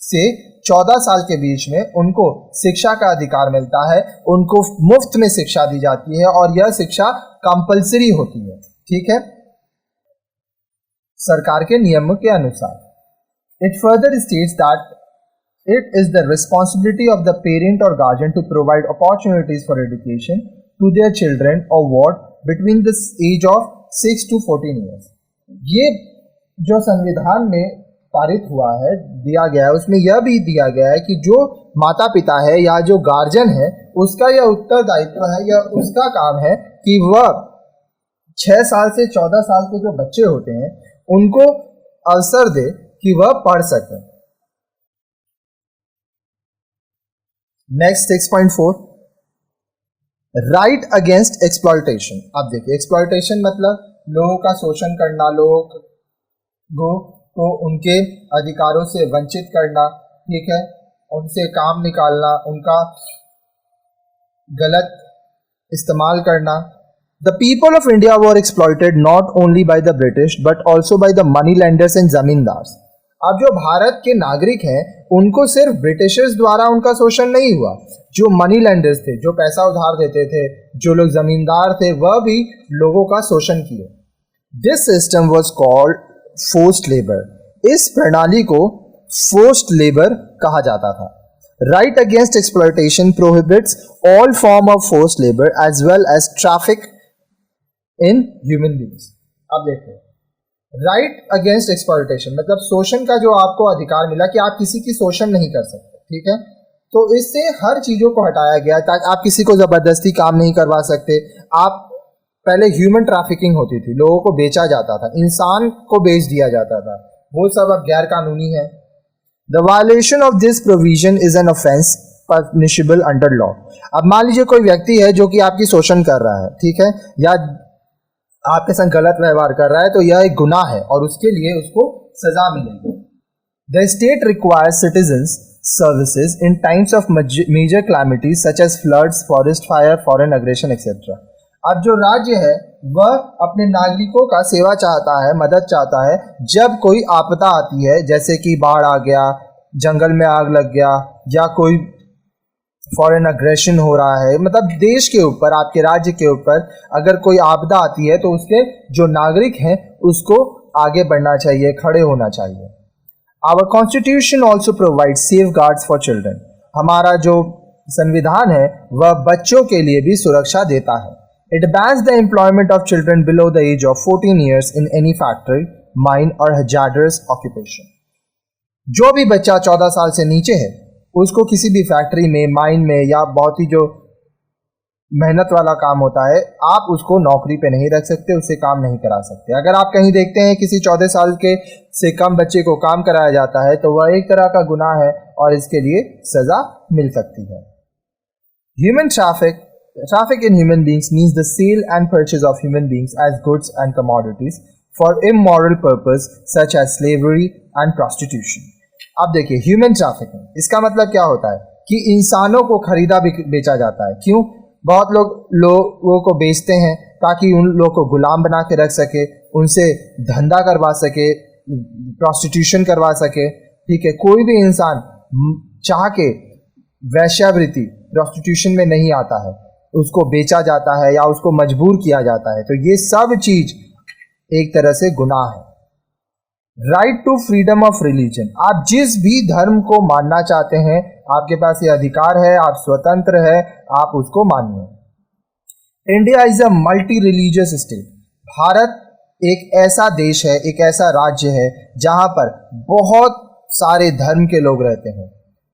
से 14 साल के बीच में उनको शिक्षा का अधिकार मिलता है, उनको मुफ्त में शिक्षा दी जाती है और यह शिक्षा कंपल्सरी होती है. ठीक है, सरकार के नियमों के अनुसार. It further states that it is the responsibility of the parent or guardian to provide opportunities for education to their children or ward between the age of 6 to 14 years. ये जो संविधान में पारित हुआ है, दिया गया है, उसमें यह भी दिया गया है कि जो माता पिता है या जो गार्जियन है, उसका यह उत्तरदायित्व है या उसका काम है कि वह 6 साल से 14 साल के जो बच्चे होते हैं उनको अवसर दे कि वह पढ़ सकें. Next 6.4 right against exploitation. अब देखिए, एक्सप्लॉयटेशन मतलब लोगों का शोषण करना, लोगों को उनके अधिकारों से वंचित करना, ठीक है, उनसे काम निकालना, उनका गलत इस्तेमाल करना. The people of India were exploited not only by the British but also by the money lenders and zamindars. अब जो भारत के नागरिक हैं उनको सिर्फ ब्रिटिशर्स द्वारा उनका शोषण नहीं हुआ, जो मनी लेंडर्स थे, जो पैसा उधार देते थे, जो लोग जमींदार थे, वह भी लोगों का शोषण किए. This system was called forced labour. इस प्रणाली को फोर्स्ड लेबर कहा जाता था. Right against exploitation prohibits all form of forced labour as well as traffic in human beings. अब देखो, राइट अगेंस्ट एक्सप्लॉयटेशन मतलब शोषण का जो आपको अधिकार मिला कि आप किसी की शोषण नहीं कर सकते. ठीक है, तो इससे हर चीजों को हटाया गया ताकि आप किसी को जबरदस्ती काम नहीं करवा सकते. आप पहले ह्यूमन ट्रैफिकिंग होती थी, लोगों को बेचा जाता था, इंसान को बेच दिया जाता था, वो सब अब गैर कानूनी है. The violation of this provision is an offence punishable under law. अब मान लीजिए कोई व्यक्ति है जो कि आपकी शोषण कर रहा है, ठीक है, या आपके संग गलत व्यवहार कर रहा है, तो यह एक गुनाह है और उसके लिए उसको सजा मिलेगी. The state requires citizens services in times of major calamities such as floods, forest fire, foreign aggression etcetera. अब जो राज्य है वह अपने नागरिकों का सेवा चाहता है, मदद चाहता है जब कोई आपदा आती है, जैसे कि बाढ़ आ गया, जंगल में आग लग गया या कोई फॉरेन अग्रेशन हो रहा है, मतलब देश के ऊपर, आपके राज्य के ऊपर अगर कोई आपदा आती है तो उसके जो नागरिक हैं उसको आगे बढ़ना चाहिए, खड़े होना चाहिए. Our constitution also provide safeguards for children. हमारा जो संविधान है वह बच्चों के लिए भी सुरक्षा देता है. It bans the employment of children below the age of 14 years in any factory, mine or hazardous occupation. जो भी बच्चा 14 साल से नीचे है उसको किसी भी फैक्ट्री में, माइन में या बहुत ही जो मेहनत वाला काम होता है, आप उसको नौकरी पे नहीं रख सकते, उससे काम नहीं करा सकते. अगर आप कहीं देखते हैं किसी 14 साल के से कम बच्चे को काम कराया जाता है तो वह एक तरह का गुनाह है और इसके लिए सजा मिल सकती है. Human traffic in human beings means the sale and purchase of human beings as goods and commodities for immoral purpose such as slavery and prostitution. अब देखिए, ह्यूमन ट्रैफिकिंग, इसका मतलब क्या होता है कि इंसानों को खरीदा बेचा जाता है. क्यों? बहुत लोगों को बेचते हैं ताकि उन लोगों को गुलाम बना के रख सके, उनसे धंधा करवा सके, प्रोस्टिट्यूशन करवा सके. ठीक है, कोई भी इंसान चाह के वैश्यावृत्ति प्रोस्टिट्यूशन में नहीं आता है, उसको बेचा जाता है या उसको मजबूर किया जाता है. तो ये सब चीज एक तरह से गुनाह है. Right to freedom of religion, आप जिस भी धर्म को मानना चाहते हैं आपके पास ये अधिकार है, आप स्वतंत्र है, आप उसको मानिए. India is a multi religious state. Bharat एक ऐसा देश है, एक ऐसा राज्य है जहां पर बहुत सारे धर्म के लोग रहते हैं.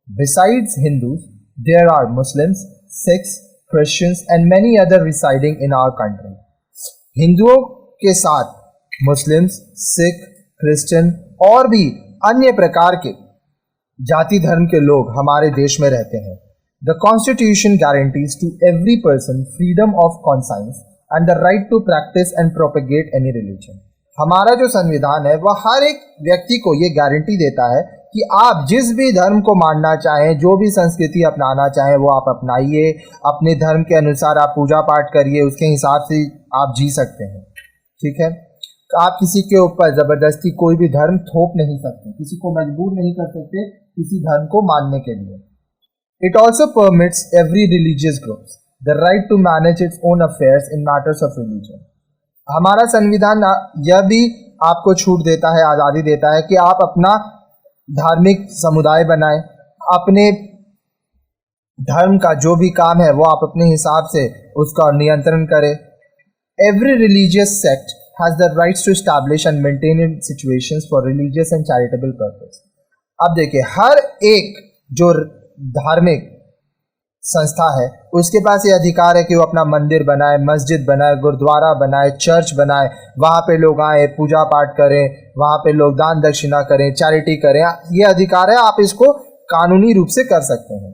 Besides Hindus there are Muslims, Sikhs, Christians and many other residing in our country. हिंदुओं के साथ मुस्लिम्स, सिख, क्रिश्चियन और भी अन्य प्रकार के जाति धर्म के लोग हमारे देश में रहते हैं. The constitution guarantees to every person freedom of conscience and the right to practise and propagate any religion. हमारा जो संविधान है वह हर एक व्यक्ति को ये गारंटी देता है कि आप जिस भी धर्म को मानना चाहें, जो भी संस्कृति अपनाना चाहें वो आप अपनाइए, अपने धर्म के अनुसार आप पूजा पाठ करिए, उसके हिसाब से आप जी सकते हैं. ठीक है, आप किसी के ऊपर जबरदस्ती कोई भी धर्म थोप नहीं सकते, किसी को मजबूर नहीं कर सकते किसी धर्म को मानने के लिए. It also permits every religious groups the right to manage its own affairs in matters of religion. हमारा संविधान यह भी आपको छूट देता है, आज़ादी देता है कि आप अपना धार्मिक समुदाय बनाएं, अपने धर्म का जो भी काम है वो आप अपने हिसाब से उसका नियंत्रण करें. Every religious sect has the rights to establish and maintain in situations for religious and charitable purpose. अब देखिए, हर एक जो धार्मिक संस्था है उसके पास ये अधिकार है कि वो अपना मंदिर बनाए, मस्जिद बनाए, गुरुद्वारा बनाए, चर्च बनाए, वहाँ पे लोग आए, पूजा पाठ करें, वहाँ पे लोग दान दक्षिणा करें, चैरिटी करें. ये अधिकार है, आप इसको कानूनी रूप से कर सकते हैं.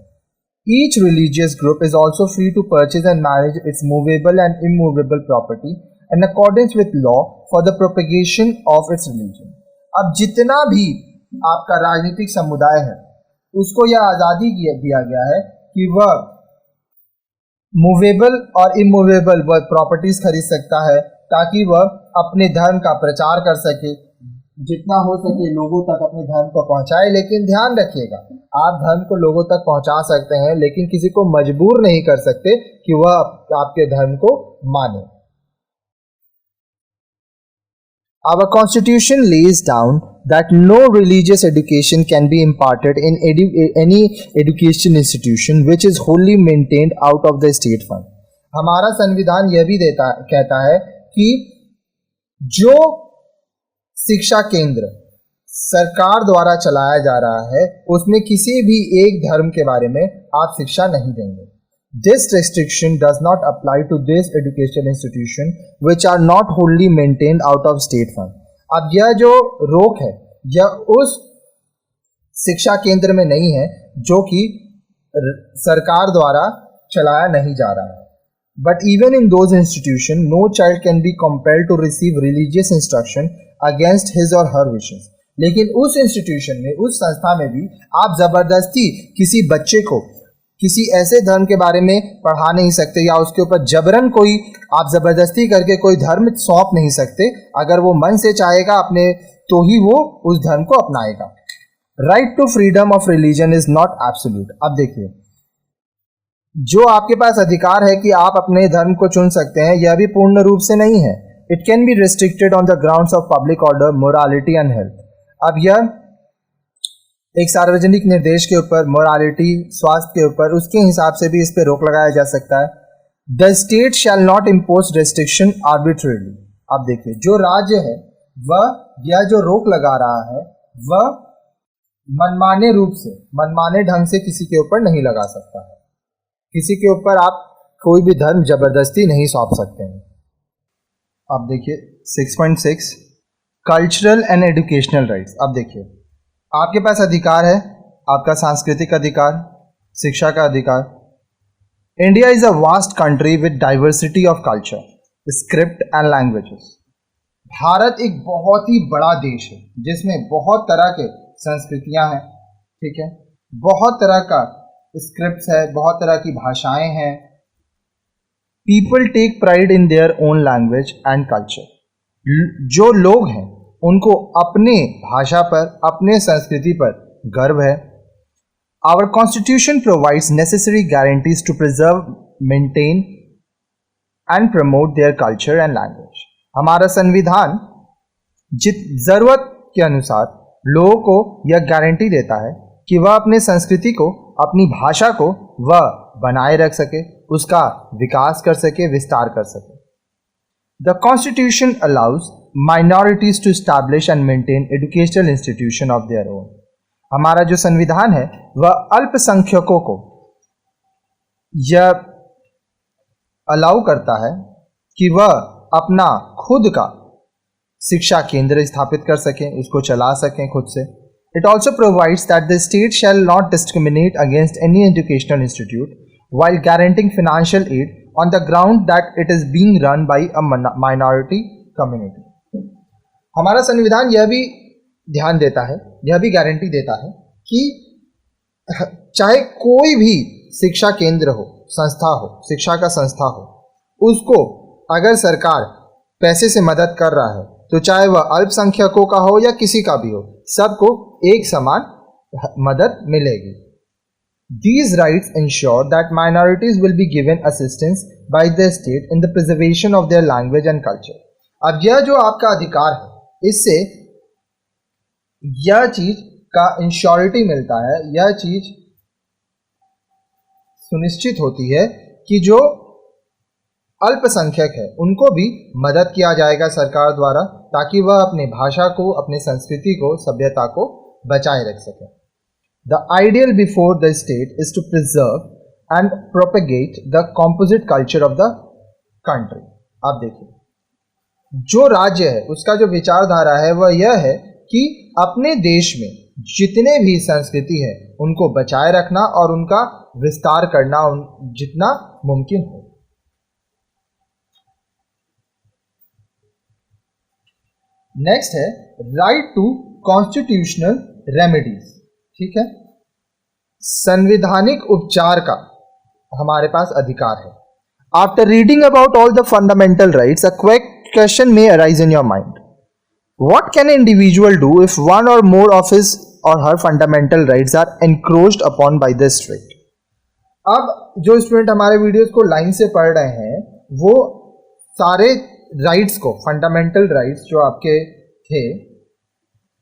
Each religious group is also free to purchase and manage its movable and immovable property in accordance with law for the propagation of its religion. अब जितना भी आपका राजनीतिक समुदाय है उसको यह आज़ादी दिया गया है कि वह मूवेबल और इमूवेबल वह प्रॉपर्टीज खरीद सकता है ताकि वह अपने धर्म का प्रचार कर सके, जितना हो सके लोगों तक अपने धर्म को पहुंचाए. लेकिन ध्यान रखिएगा, आप धर्म को लोगों तक पहुंचा सकते हैं लेकिन किसी को मजबूर नहीं कर सकते कि वह आपके धर्म को माने. Our constitution lays down that no religious education can be imparted in any education institution which is wholly maintained out of the state fund. हमारा संविधान यह भी कहता है कि जो शिक्षा केंद्र सरकार द्वारा चलाया जा रहा है उसमें किसी भी एक धर्म के बारे में आप शिक्षा नहीं देंगे. This restriction does not apply to this education institution which are not wholly maintained out of state fund. अब यह जो रोक है यह उस शिक्षा केंद्र में नहीं है जो कि सरकार द्वारा चलाया नहीं जा रहा है. But even in those institutions, no child can be compelled to receive religious instruction against his or her wishes. लेकिन उस इंस्टीट्यूशन में, उस संस्था में भी आप जबरदस्ती किसी बच्चे को किसी ऐसे धर्म के बारे में पढ़ा नहीं सकते या उसके ऊपर जबरन कोई आप जबरदस्ती करके कोई धर्म सौंप नहीं सकते. अगर वो मन से चाहेगा अपने तो ही वो उस धर्म को अपनाएगा. Right to freedom of religion is not absolute. अब देखिए, जो आपके पास अधिकार है कि आप अपने धर्म को चुन सकते हैं यह भी पूर्ण रूप से नहीं है. It can be restricted on the grounds of public order, morality and health. अब यह एक सार्वजनिक निर्देश के ऊपर, मोरालिटी, स्वास्थ्य के ऊपर, उसके हिसाब से भी इस पे रोक लगाया जा सकता है। The state shall not impose restriction arbitrarily. आप देखिए, जो राज्य है वह यह जो रोक लगा रहा है वह मनमाने रूप से, मनमाने ढंग से किसी के ऊपर नहीं लगा सकता है। किसी के ऊपर आप कोई भी धर्म जबरदस्ती नहीं सौंप सकते हैं। आप देखिए 6.6 कल्चरल एंड एजुकेशनल राइट्स। अब देखिए, आपके पास अधिकार है, आपका सांस्कृतिक अधिकार, शिक्षा का अधिकार। India is a vast country with diversity of culture, script and languages. Bharat एक बहुत ही बड़ा देश है जिसमें बहुत तरह के संस्कृतियां हैं, ठीक है, बहुत तरह का स्क्रिप्ट्स है, बहुत तरह की भाषाएं हैं। People take pride in their own language and culture. जो लोग हैं उनको अपने भाषा पर, अपने संस्कृति पर गर्व है। Our constitution provides necessary guarantees to preserve, maintain and promote their culture and language. हमारा संविधान जरूरत के अनुसार लोगों को यह गारंटी देता है कि वह अपने संस्कृति को, अपनी भाषा को वह बनाए रख सके, उसका विकास कर सके, विस्तार कर सके। The constitution allows minorities to establish and maintain educational institution of their own. हमारा जो संविधान है वह अल्पसंख्यकों को यह अलाउ करता है कि वह अपना खुद का शिक्षा केंद्र स्थापित कर सकें, उसको चला सकें खुद से। It also provides that the state shall not discriminate against any educational institute while guaranteeing financial aid on the ground that it is being run by a minority community. हमारा संविधान यह भी ध्यान देता है, यह भी गारंटी देता है कि चाहे कोई भी शिक्षा केंद्र हो, संस्था हो, शिक्षा का संस्था हो, उसको अगर सरकार पैसे से मदद कर रहा है तो चाहे वह अल्पसंख्यकों का हो या किसी का भी हो, सबको एक समान मदद मिलेगी। These rights ensure that minorities will be given assistance by the state in the preservation of their language and culture. अब यह जो आपका अधिकार है, इससे यह चीज का इंश्योरिटी मिलता है, यह चीज सुनिश्चित होती है कि जो अल्पसंख्यक है उनको भी मदद किया जाएगा सरकार द्वारा, ताकि वह अपने भाषा को, अपने संस्कृति को, सभ्यता को बचाए रख सके। The ideal before the state is to preserve and propagate the composite culture of the country. आप देखिए, जो राज्य है उसका जो विचारधारा है वह यह है कि अपने देश में जितने भी संस्कृति है उनको बचाए रखना और उनका विस्तार करना जितना मुमकिन हो। नेक्स्ट है राइट टू कॉन्स्टिट्यूशनल रेमेडीज। ठीक है, संवैधानिक उपचार का हमारे पास अधिकार है। After reading about all the fundamental rights, a quick question may arise in your mind. What can an individual do if one or more of his और her fundamental rights are encroached upon by the state. अब जो student हमारे videos को line से पढ़ रहे हैं वो सारे राइट्स को, फंडामेंटल राइट्स जो आपके थे,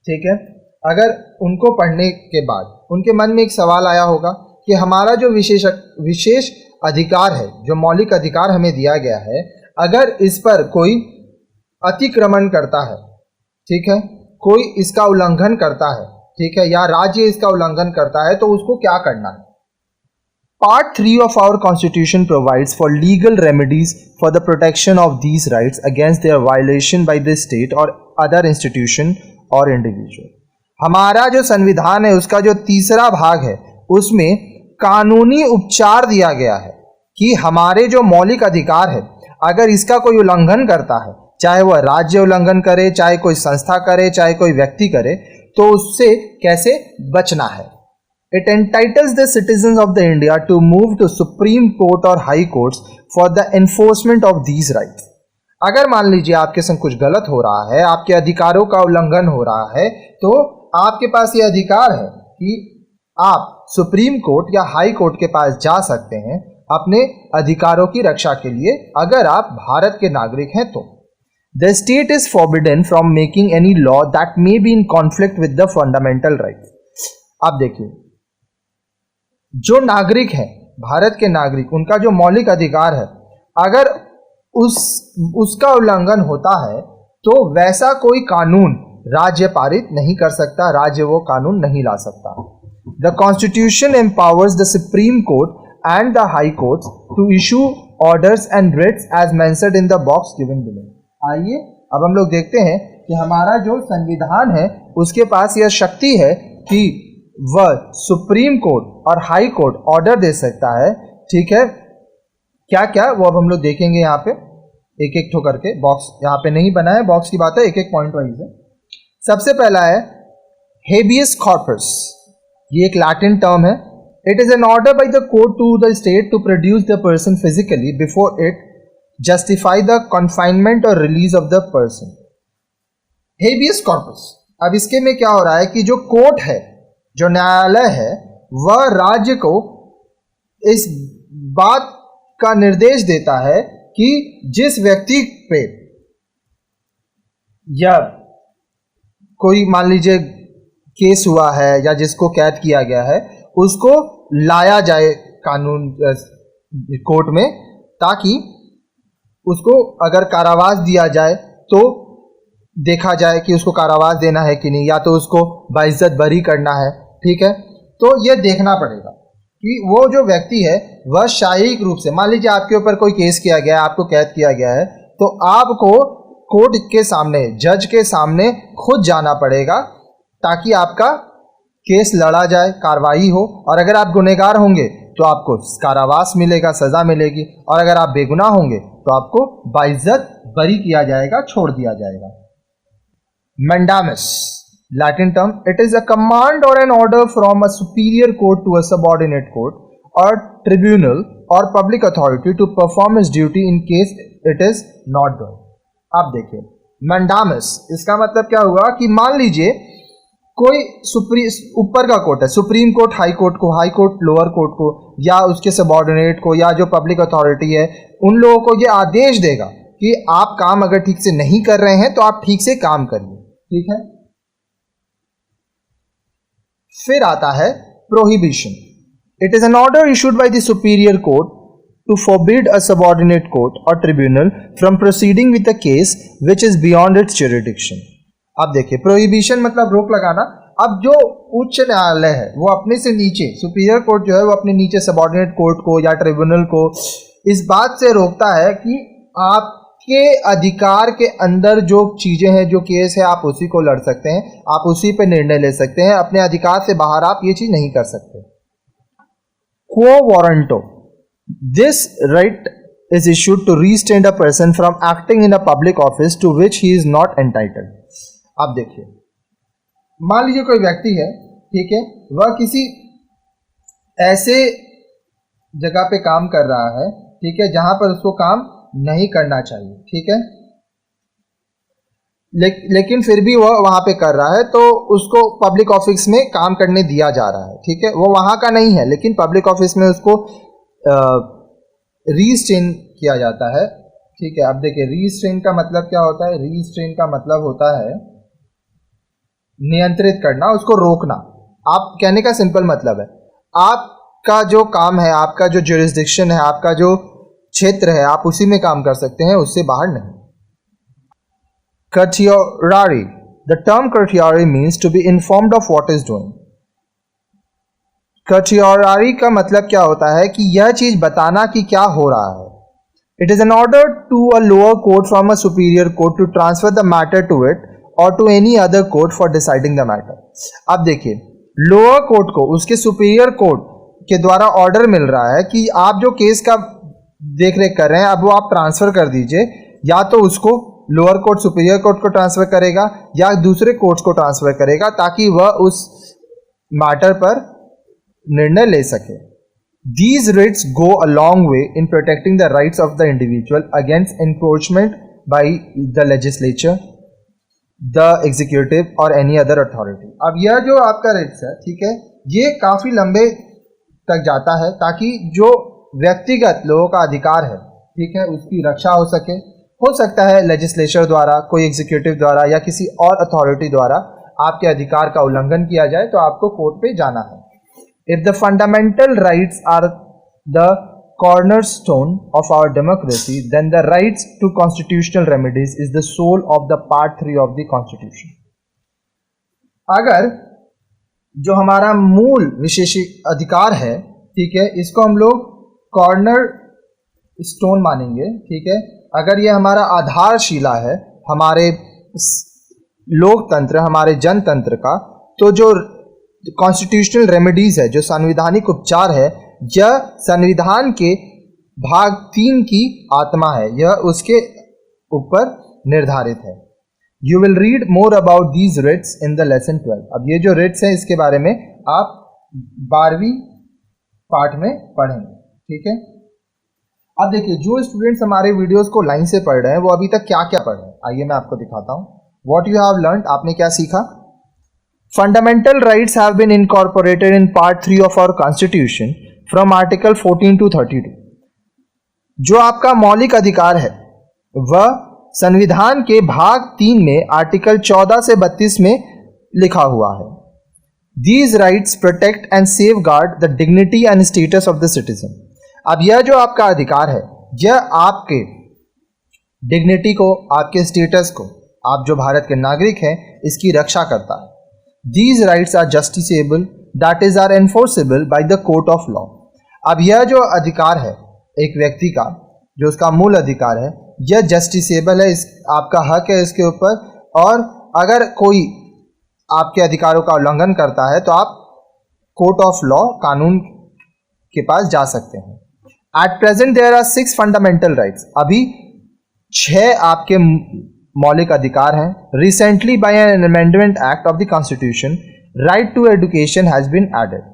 ठीक है, अगर उनको पढ़ने के बाद उनके मन में एक सवाल आया होगा कि हमारा जो विशेष अधिकार है, जो मौलिक अधिकार हमें दिया गया है, अगर इस पर कोई अतिक्रमण करता है, ठीक है, कोई इसका उल्लंघन करता है, ठीक है, या राज्य इसका उल्लंघन करता है, तो उसको क्या करना है। Part 3 of our Constitution provides for legal remedies for the protection of these rights against their violation by the state or other institution or individual. हमारा जो संविधान है उसका जो तीसरा भाग है उसमें कानूनी उपचार दिया गया है कि हमारे जो मौलिक अधिकार है अगर इसका कोई उल्लंघन करता है, चाहे वह राज्य उल्लंघन करे, चाहे कोई संस्था करे, चाहे कोई व्यक्ति करे, तो उससे कैसे बचना है। It entitles the citizens of the India to move to Supreme Court or High Courts for the enforcement of these rights. अगर मान लीजिए आपके संग कुछ गलत हो रहा है, आपके अधिकारों का उल्लंघन हो रहा है, तो आपके पास ये अधिकार है कि आप सुप्रीम कोर्ट या हाई कोर्ट के पास जा सकते हैं अपने अधिकारों की रक्षा के लिए, अगर आप भारत के नागरिक हैं तो। The state is forbidden from making any law that may be in conflict with the fundamental rights. आप देखिए, जो नागरिक है, भारत के नागरिक, उनका जो मौलिक अधिकार है, अगर उसका उल्लंघन होता है तो वैसा कोई कानून राज्य पारित नहीं कर सकता, राज्य वो कानून नहीं ला सकता। The constitution empowers the supreme court and the high courts to issue orders and writs as mentioned in the box given below. आइए अब हम लोग देखते हैं कि हमारा जो संविधान है उसके पास यह शक्ति है कि वह सुप्रीम कोर्ट और हाई कोर्ट ऑर्डर दे सकता है। ठीक है, क्या क्या वो अब हम लोग देखेंगे यहाँ पे एक एक ठो करके। बॉक्स यहाँ पे नहीं बना है, बॉक्स की बात है, एक एक पॉइंट वाइज है। सबसे पहला है हेबियस कॉर्पस। ये एक लैटिन टर्म है। It is an order by the court to the state to produce the person physically before it justify the confinement or release of the person. Habeas corpus. अब इसके में क्या हो रहा है कि जो कोर्ट है, जो न्यायालय है, वह राज्य को इस बात का निर्देश देता है कि जिस व्यक्ति पे या कोई मान लीजिए केस हुआ है या जिसको कैद किया गया है, उसको लाया जाए कानून कोर्ट में, ताकि उसको अगर कारावास दिया जाए तो देखा जाए कि उसको कारावास देना है कि नहीं, या तो उसको बाइज्जत बरी करना है। ठीक है, तो यह देखना पड़ेगा कि वो जो व्यक्ति है वह शारीरिक रूप से, मान लीजिए आपके ऊपर कोई केस किया गया है, आपको कैद किया गया है, तो आपको कोर्ट के सामने, जज के सामने खुद जाना पड़ेगा ताकि आपका केस लड़ा जाए, कार्रवाई हो। और अगर आप गुनहगार होंगे तो आपको कारावास मिलेगा, सजा मिलेगी, और अगर आप बेगुनाह होंगे तो आपको बाइज्जत बरी किया जाएगा, छोड़ दिया जाएगा। Mandamus, Latin term, it is a command or an order from a superior court to a subordinate court or tribunal or public authority to perform its duty in case it is not done. आप देखिए, mandamus इसका मतलब क्या हुआ कि मान लीजिए कोई ऊपर का कोर्ट है, सुप्रीम कोर्ट हाई कोर्ट को, हाई कोर्ट लोअर कोर्ट को, या उसके सबॉर्डिनेट को, या जो पब्लिक अथॉरिटी है उन लोगों को ये आदेश देगा कि आप काम अगर ठीक से नहीं कर रहे हैं तो आप ठीक से काम करिए। ठीक है, फिर आता है prohibition. It is an order issued by the superior court to forbid a subordinate court or tribunal from proceeding with the case which is beyond its jurisdiction. अब देखिए, प्रोहिबिशन मतलब रोक लगाना। अब जो उच्च न्यायालय है वो अपने से नीचे, सुपीरियर कोर्ट जो है वो अपने नीचे सबऑर्डिनेट कोर्ट को या ट्रिब्यूनल को इस बात से रोकता है कि आपके अधिकार के अंदर जो चीजें हैं, जो केस है, आप उसी को लड़ सकते हैं, आप उसी पे निर्णय ले सकते हैं, अपने अधिकार से बाहर आप ये चीज नहीं कर सकते। Quo warranto, this right is issued to restrain a person from acting in a public office to which he is not entitled. अब देखिए, मान लीजिए कोई व्यक्ति है, ठीक है, वह किसी ऐसे जगह पे काम कर रहा है, ठीक है, जहां पर उसको काम नहीं करना चाहिए। ठीक है, लेकिन फिर भी वह वहां पे कर रहा है, तो उसको पब्लिक ऑफिस में काम करने दिया जा रहा है। ठीक है, वो वहां का नहीं है, लेकिन पब्लिक ऑफिस में उसको रीस्ट्रेन किया जाता है। ठीक है, अब देखिए, रीस्ट्रेन का मतलब क्या होता है? रीस्ट्रेन का मतलब होता है नियंत्रित करना, उसको रोकना। आप कहने का सिंपल मतलब है, आपका जो काम है, आपका जो ज्यूरिसडिक्शन है, आपका जो क्षेत्र है, आप उसी में काम कर सकते हैं, उससे बाहर नहीं। Certiorari, the term certiorari means to be informed of what is doing. Certiorari का मतलब क्या होता है कि यह चीज बताना कि क्या हो रहा है। It is an order to a lower court from a superior court to transfer the matter to it or to any other court for deciding the matter. अब देखिए, लोअर कोर्ट को उसके सुपीरियर कोर्ट के द्वारा order मिल रहा है कि आप जो केस का देख रेख कर रहे हैं, अब वो आप ट्रांसफर कर दीजिए, या तो उसको लोअर कोर्ट सुपीरियर कोर्ट को ट्रांसफर करेगा या दूसरे कोर्ट्स को ट्रांसफर करेगा, ताकि वह उस मैटर पर निर्णय ले सके। These writs go a long way in protecting the rights of the individual against encroachment by the legislature, the executive or any other authority. अब यह जो आपका रिट्स है, ठीक है, ये काफी लंबे तक जाता है ताकि जो व्यक्तिगत लोगों का अधिकार है, ठीक है, उसकी रक्षा हो सके। हो सकता है लेजिस्लेचर द्वारा, कोई एग्जीक्यूटिव द्वारा या किसी और अथॉरिटी द्वारा आपके अधिकार का उल्लंघन किया जाए तो आपको कोर्ट पे जाना है। If the fundamental rights are the cornerstone of our democracy, then the rights to constitutional remedies is the soul of the part 3 of the constitution. अगर जो हमारा मूल विशेष अधिकार है, ठीक है, इसको हम लोग कॉर्नर स्टोन मानेंगे, ठीक है, अगर ये हमारा आधारशिला है हमारे लोकतंत्र, हमारे जनतंत्र का, तो जो कॉन्स्टिट्यूशनल रेमेडीज है, जो संवैधानिक उपचार है, यह संविधान के भाग 3 की आत्मा है, यह उसके ऊपर निर्धारित है। You will read more about these writs in the lesson 12। अब ये जो रिट्स हैं इसके बारे में आप 12वीं पार्ट में पढ़ेंगे, ठीक है। अब देखिए, जो स्टूडेंट्स हमारे वीडियोस को लाइन से पढ़ रहे हैं वो अभी तक क्या क्या पढ़ रहे हैं, आइए मैं आपको दिखाता हूँ। व्हाट यू हैव लर्नड, आपने क्या सीखा। Fundamental rights have been incorporated in part 3 of our constitution from article 14 to 32। जो आपका मौलिक अधिकार है वह संविधान के भाग 3 में आर्टिकल 14 से 32 में लिखा हुआ है। These rights protect and safeguard the dignity and status of the citizen। अब यह जो आपका अधिकार है यह आपके डिग्निटी को, आपके स्टेटस को, आप जो भारत के नागरिक हैं, इसकी रक्षा करता है। These rights are justiciable, that is are enforceable by the court of law। अब यह जो अधिकार है एक व्यक्ति का, जो उसका मूल अधिकार है, यह जस्टिसेबल है, इस आपका हक है इसके ऊपर, और अगर कोई आपके अधिकारों का उल्लंघन करता है तो आप कोर्ट ऑफ लॉ, कानून के पास जा सकते हैं। At present there are 6 fundamental rights. अभी 6 आपके मौलिक अधिकार हैं। Recently by an amendment act of the constitution, right to education has been added.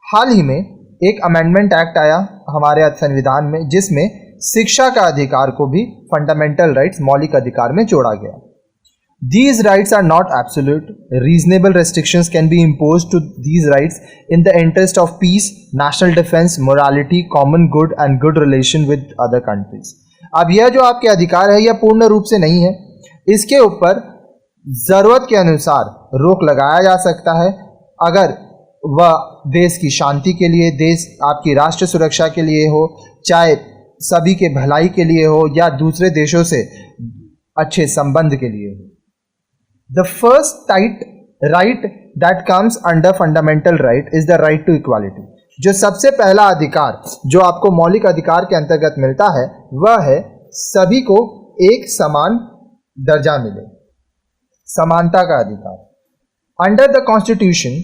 हाल ही में एक अमेंडमेंट एक्ट आया हमारे संविधान में, जिसमें शिक्षा का अधिकार को भी फंडामेंटल राइट्स, मौलिक अधिकार में जोड़ा गया। These rights are not absolute. Reasonable restrictions can be imposed to these rights in the interest of peace, national defense, morality, common good and good relation with other countries। अब यह जो आपके अधिकार है यह पूर्ण रूप से नहीं है, इसके ऊपर ज़रूरत के अनुसार रोक लगाया जा सकता है। अगर वह देश की शांति के लिए, देश आपकी राष्ट्र सुरक्षा के लिए हो, चाहे सभी के भलाई के लिए हो, या दूसरे देशों से अच्छे संबंध के लिए हो। The first right that comes under fundamental right is the right to equality। जो सबसे पहला अधिकार जो आपको मौलिक अधिकार के अंतर्गत मिलता है वह है सभी को एक समान दर्जा मिले, समानता का अधिकार। Under the Constitution,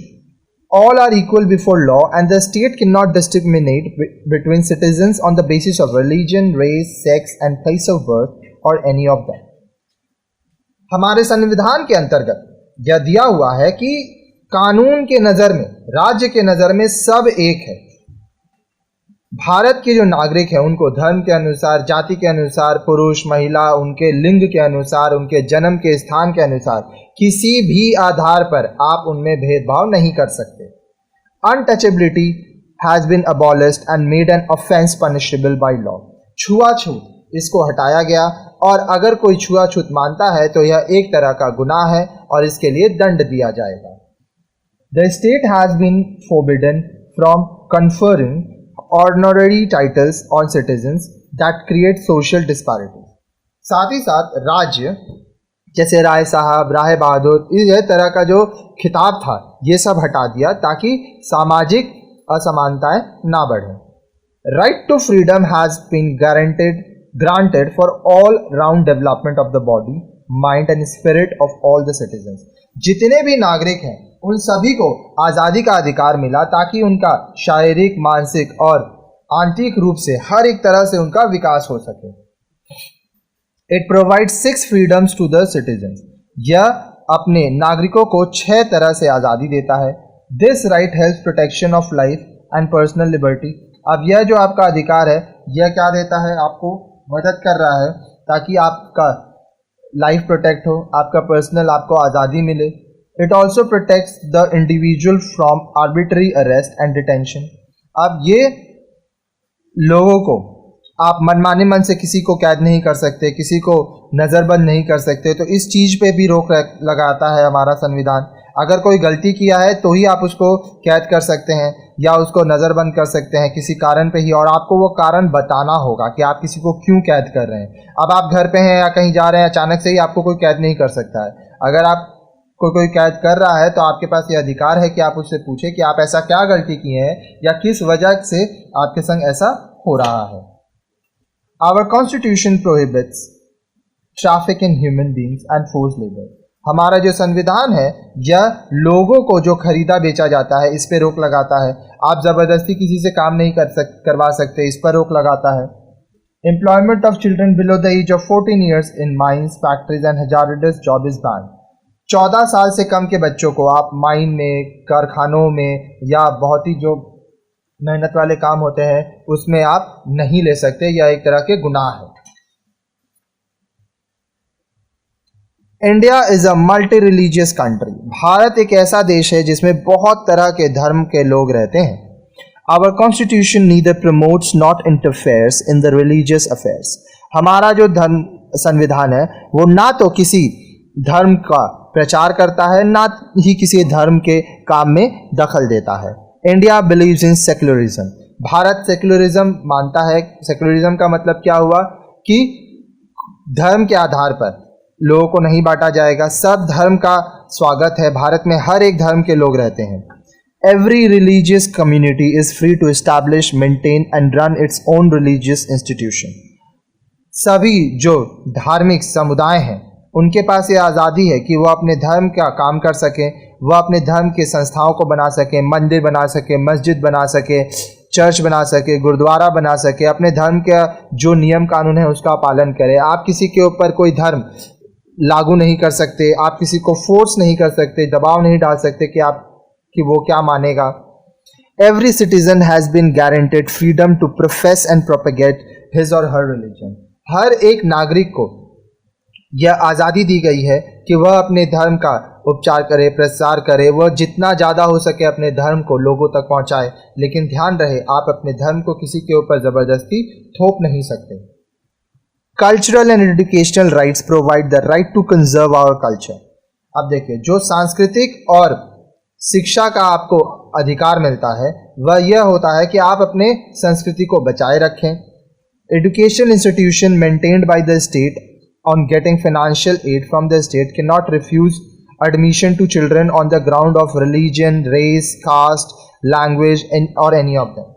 all are equal before law and the state cannot discriminate between citizens on the basis of religion, race, sex and place of birth or any of them। हमारे संविधान के अंतर्गत यह दिया हुआ है कि कानून के नज़र में, राज्य के नज़र में सब एक है। भारत के जो नागरिक हैं उनको धर्म के अनुसार, जाति के अनुसार, पुरुष महिला, उनके लिंग के अनुसार, उनके जन्म के स्थान के अनुसार किसी भी आधार पर आप उनमें भेदभाव नहीं कर सकते। Untouchability has been abolished and made an offence punishable by law. छुआछूत, इसको हटाया गया, और अगर कोई छुआछूत मानता है तो यह एक तरह का गुनाह है और इसके लिए दंड दिया जाएगा। The state has been forbidden from conferring honorary titles on citizens that create social disparities. साथ ही साथ राज्य, जैसे राय साहब, राय बहादुर, यह तरह का जो खिताब था ये सब हटा दिया ताकि सामाजिक असमानताएं ना बढ़ें। Right to freedom has been granted for all round development of the body, mind and spirit of all the citizens। जितने भी नागरिक हैं उन सभी को आज़ादी का अधिकार मिला ताकि उनका शारीरिक, मानसिक और आंतरिक रूप से हर एक तरह से उनका विकास हो सके। It provides 6 freedoms to the citizens। यह अपने नागरिकों को 6 तरह से आज़ादी देता है। This right helps protection of life and personal liberty। अब यह जो आपका अधिकार है यह क्या देता है, आपको मदद कर रहा है ताकि आपका लाइफ प्रोटेक्ट हो, आपका पर्सनल, आपको आज़ादी मिले। It also protects the individual from arbitrary arrest and detention. अब ये लोगों को आप मनमाने मन से किसी को कैद नहीं कर सकते, किसी को नज़रबंद नहीं कर सकते। तो इस चीज़ पे भी रोक लगाता है हमारा संविधान। अगर कोई गलती किया है तो ही आप उसको कैद कर सकते हैं या उसको नज़रबंद कर सकते हैं किसी कारण पे ही, और आपको वो कारण बताना होगा कि आप किसी को क्यों कैद कर रहे हैं। अब आप घर पे हैं या कहीं जा रहे हैं, अचानक से ही आपको कोई कैद नहीं कर सकता है। अगर आप कोई कैद कर रहा है तो आपके पास ये अधिकार है कि आप उससे पूछें कि आप ऐसा क्या गलती किए हैं या किस वजह से आपके संग ऐसा हो रहा है। Our Constitution prohibits traffic in human beings and forced labor. हमारा जो संविधान है यह लोगों को जो खरीदा बेचा जाता है इस पे रोक लगाता है। आप ज़बरदस्ती किसी से काम नहीं करवा सकते, इस पर रोक लगाता है। Employment of children below the age of 14 years in mines, factories and hazardous job is banned. 14 साल से कम के बच्चों को आप माइन में, कारखानों में या बहुत ही जो मेहनत वाले काम होते हैं उसमें आप नहीं ले सकते, यह एक तरह के गुनाह है। India is a multi religious country. Bharat एक ऐसा देश है जिसमें बहुत तरह के धर्म के लोग रहते हैं। Our constitution neither promotes not interferes in the religious affairs. हमारा जो धर्म संविधान है वो ना तो किसी धर्म का प्रचार करता है ना ही किसी धर्म के काम में दखल देता है। India believes in secularism. Bharat secularism मानता है। सेक्युलरिज्म का मतलब क्या हुआ कि धर्म के आधार पर लोगों को नहीं बांटा जाएगा, सब धर्म का स्वागत है। भारत में हर एक धर्म के लोग रहते हैं। Every religious community is free to establish, maintain and run its own religious institution. सभी जो धार्मिक समुदाय हैं उनके पास ये आज़ादी है कि वो अपने धर्म का काम कर सकें, वह अपने धर्म के संस्थाओं को बना सकें, मंदिर बना सके, मस्जिद बना सके, चर्च बना सके, गुरुद्वारा बना सके, अपने धर्म के जो नियम कानून है उसका पालन करें। आप किसी के ऊपर कोई धर्म लागू नहीं कर सकते, आप किसी को फोर्स नहीं कर सकते, दबाव नहीं डाल सकते कि वो क्या मानेगा। Every citizen has been guaranteed freedom to profess and propagate his और हर रिलीजन। हर एक नागरिक को यह आज़ादी दी गई है कि वह अपने धर्म का उपचार करे, प्रसार करे, वह जितना ज़्यादा हो सके अपने धर्म को लोगों तक पहुंचाए। लेकिन ध्यान रहे, आप अपने धर्म को किसी के ऊपर ज़बरदस्ती थोप नहीं सकते। Cultural and educational rights provide the right to conserve our culture. अब देखिए, जो सांस्कृतिक और शिक्षा का आपको अधिकार मिलता है वह यह होता है कि आप अपने संस्कृति को बचाए रखें। Education institution maintained by the state on getting financial aid from the state cannot refuse admission to children on the ground of religion, race, caste, language or any of them.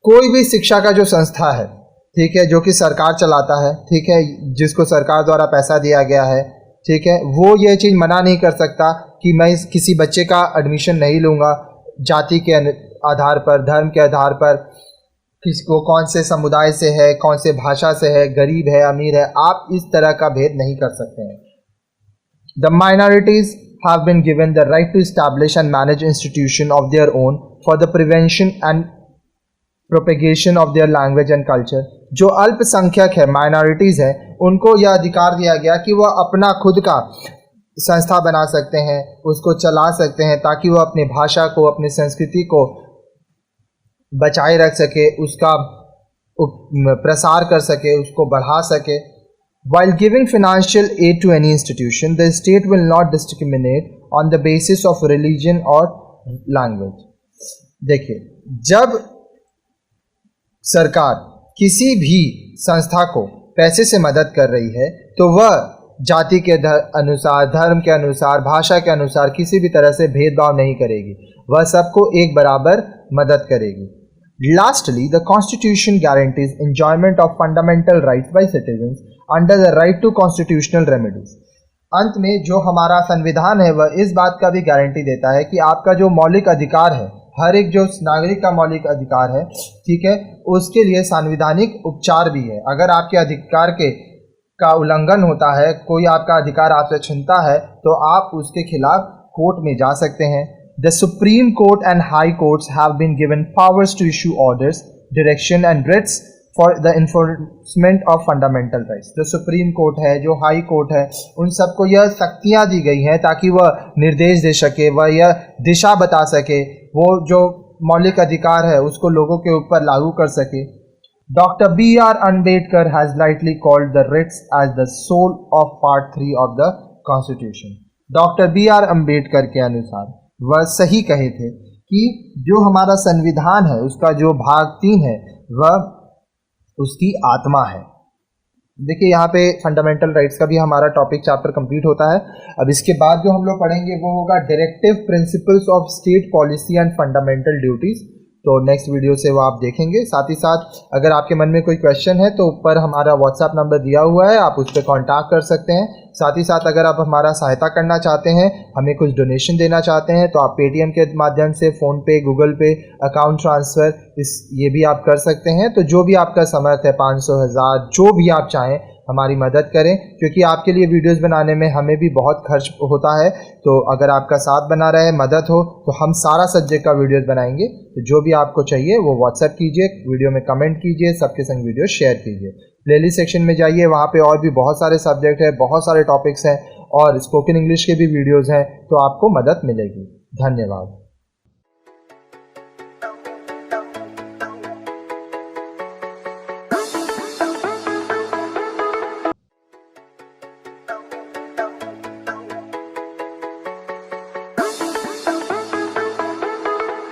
कोई भी शिक्षा का जो संस्था है, ठीक है, जो कि सरकार चलाता है, ठीक है, जिसको सरकार द्वारा पैसा दिया गया है, ठीक है, वो ये चीज़ मना नहीं कर सकता कि मैं किसी बच्चे का एडमिशन नहीं लूँगा जाति के आधार पर, धर्म के आधार पर, किसको कौन से समुदाय से है, कौन से भाषा से है, गरीब है, अमीर है, आप इस तरह का भेद नहीं कर सकते हैं। The minorities have been given the right to establish and manage institution of their own for the prevention and propagation of their language and culture. जो अल्पसंख्यक है, माइनॉरिटीज़ है, उनको यह अधिकार दिया गया कि वह अपना खुद का संस्था बना सकते हैं, उसको चला सकते हैं, ताकि वह अपनी भाषा को, अपनी संस्कृति को बचाए रख सके, उसका प्रसार कर सके, उसको बढ़ा सके। While giving financial aid to any institution, the state will not discriminate on the basis of religion or language. देखिए, जब सरकार किसी भी संस्था को पैसे से मदद कर रही है तो वह जाति के अनुसार, धर्म के अनुसार, भाषा के अनुसार किसी भी तरह से भेदभाव नहीं करेगी, वह सबको एक बराबर मदद करेगी। Lastly, the Constitution guarantees enjoyment of fundamental rights by citizens under the right to constitutional remedies. अंत में जो हमारा संविधान है वह इस बात का भी गारंटी देता है कि आपका जो मौलिक अधिकार है, हर एक जो नागरिक का मौलिक अधिकार है, ठीक है, उसके लिए संवैधानिक उपचार भी है। अगर आपके अधिकार का उल्लंघन होता है, कोई आपका अधिकार आपसे छीनता है, तो आप उसके खिलाफ कोर्ट में जा सकते हैं। The Supreme Court and High Courts have been given powers to issue orders, direction and writs for the enforcement of fundamental rights. जो सुप्रीम कोर्ट है, जो हाई कोर्ट है, उन सबको यह शक्तियाँ दी गई हैं ताकि वह निर्देश दे सके, वह यह दिशा बता सके, वो जो मौलिक अधिकार है उसको लोगों के ऊपर लागू कर सके। Dr. B.R. Ambedkar has lightly called the writs as the soul of Part 3 of the Constitution. Doctor B.R. Ambedkar के अनुसार वह सही कहे थे कि जो हमारा संविधान है उसका जो भाग 3 है वह उसकी आत्मा है। देखिए यहाँ पे फंडामेंटल राइट्स का भी हमारा टॉपिक चैप्टर कंप्लीट होता है। अब इसके बाद जो हम लोग पढ़ेंगे वो होगा directive principles of state policy and fundamental duties. तो नेक्स्ट वीडियो से वो आप देखेंगे। साथ ही साथ अगर आपके मन में कोई क्वेश्चन है तो ऊपर हमारा व्हाट्सएप नंबर दिया हुआ है, आप उस पर कॉन्टैक्ट कर सकते हैं। साथ ही साथ अगर आप हमारा सहायता करना चाहते हैं, हमें कुछ डोनेशन देना चाहते हैं, तो आप पेटीएम के माध्यम से, फ़ोनपे, गूगल पे, अकाउंट ट्रांसफ़र ये भी आप कर सकते हैं। तो जो भी आपका समर्थ है, 500, 1000, जो भी आप चाहें हमारी मदद करें, क्योंकि आपके लिए वीडियोस बनाने में हमें भी बहुत खर्च होता है। तो अगर आपका साथ बना रहे, मदद हो, तो हम सारा सब्जेक्ट का वीडियोस बनाएंगे। तो जो भी आपको चाहिए वो व्हाट्सएप कीजिए, वीडियो में कमेंट कीजिए, सबके संग वीडियो शेयर कीजिए। प्लेलिस्ट सेक्शन में जाइए, वहाँ पे और भी बहुत सारे सब्जेक्ट हैं, बहुत सारे टॉपिक्स हैं और स्पोकन इंग्लिश के भी वीडियोज़ हैं, तो आपको मदद मिलेगी। धन्यवाद।